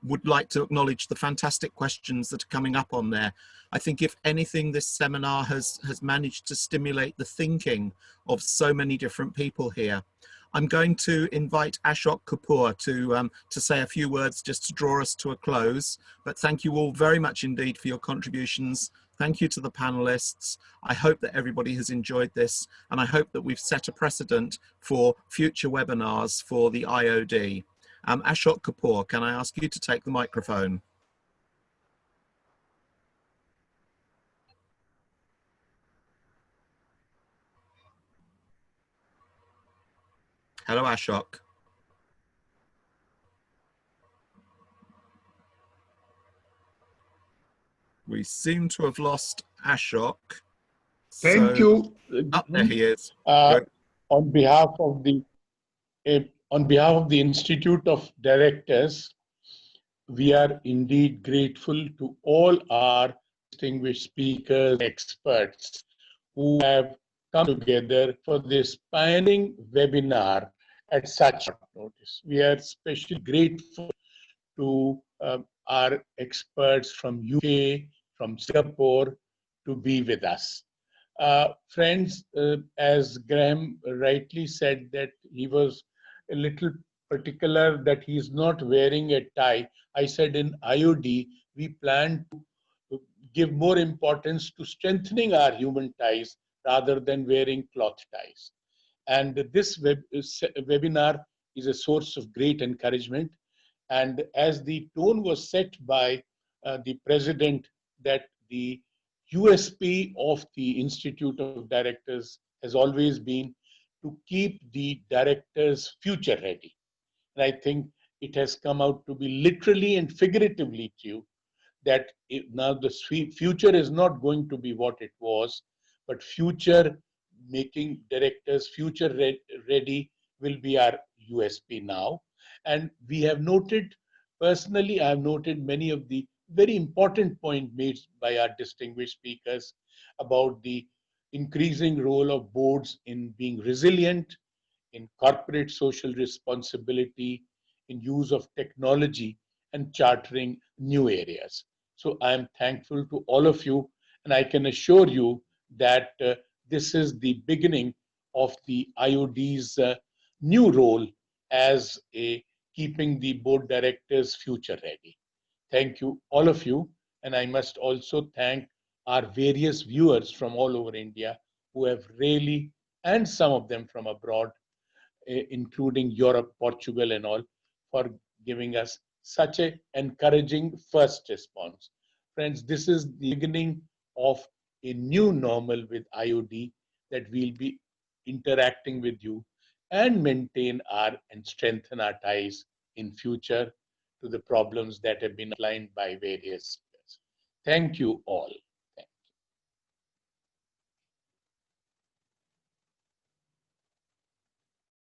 would like to acknowledge the fantastic questions that are coming up on there. I think if anything, this seminar has managed to stimulate the thinking of so many different people here. I'm going to invite Ashok Kapoor to say a few words just to draw us to a close. But thank you all very much indeed for your contributions. Thank you to the panelists. I hope that everybody has enjoyed this, and I hope that we've set a precedent for future webinars for the IOD. Ashok Kapoor, can I ask you to take the microphone? Hello, Ashok. We seem to have lost Ashok. Thank you. Oh, there he is. On behalf of the Institute of Directors, we are indeed grateful to all our distinguished speakers, experts who have come together for this pioneering webinar at such short notice. We are especially grateful to our experts from UK, from Singapore, to be with us. Friends, as Graham rightly said, that he was a little particular that he's not wearing a tie. I said in IOD, we plan to give more importance to strengthening our human ties rather than wearing cloth ties. And this webinar is a source of great encouragement. And as the tone was set by the president, that the USP of the Institute of Directors has always been to keep the directors future ready. And I think it has come out to be literally and figuratively true that now the future is not going to be what it was, but future making directors future ready will be our USP now. And we have noted, personally, I have noted many of the very important points made by our distinguished speakers about the increasing role of boards in being resilient, in corporate social responsibility, in use of technology, and chartering new areas. So I am thankful to all of you, and I can assure you that this is the beginning of the IOD's new role as a keeping the board directors future ready. Thank you, all of you. And I must also thank our various viewers from all over India who have really, and some of them from abroad, including Europe, Portugal, and all, for giving us such an encouraging first response. Friends, this is the beginning of a new normal with IOD, that we'll be interacting with you and maintain our and strengthen our ties in future to the problems that have been outlined by various speakers. Thank you all.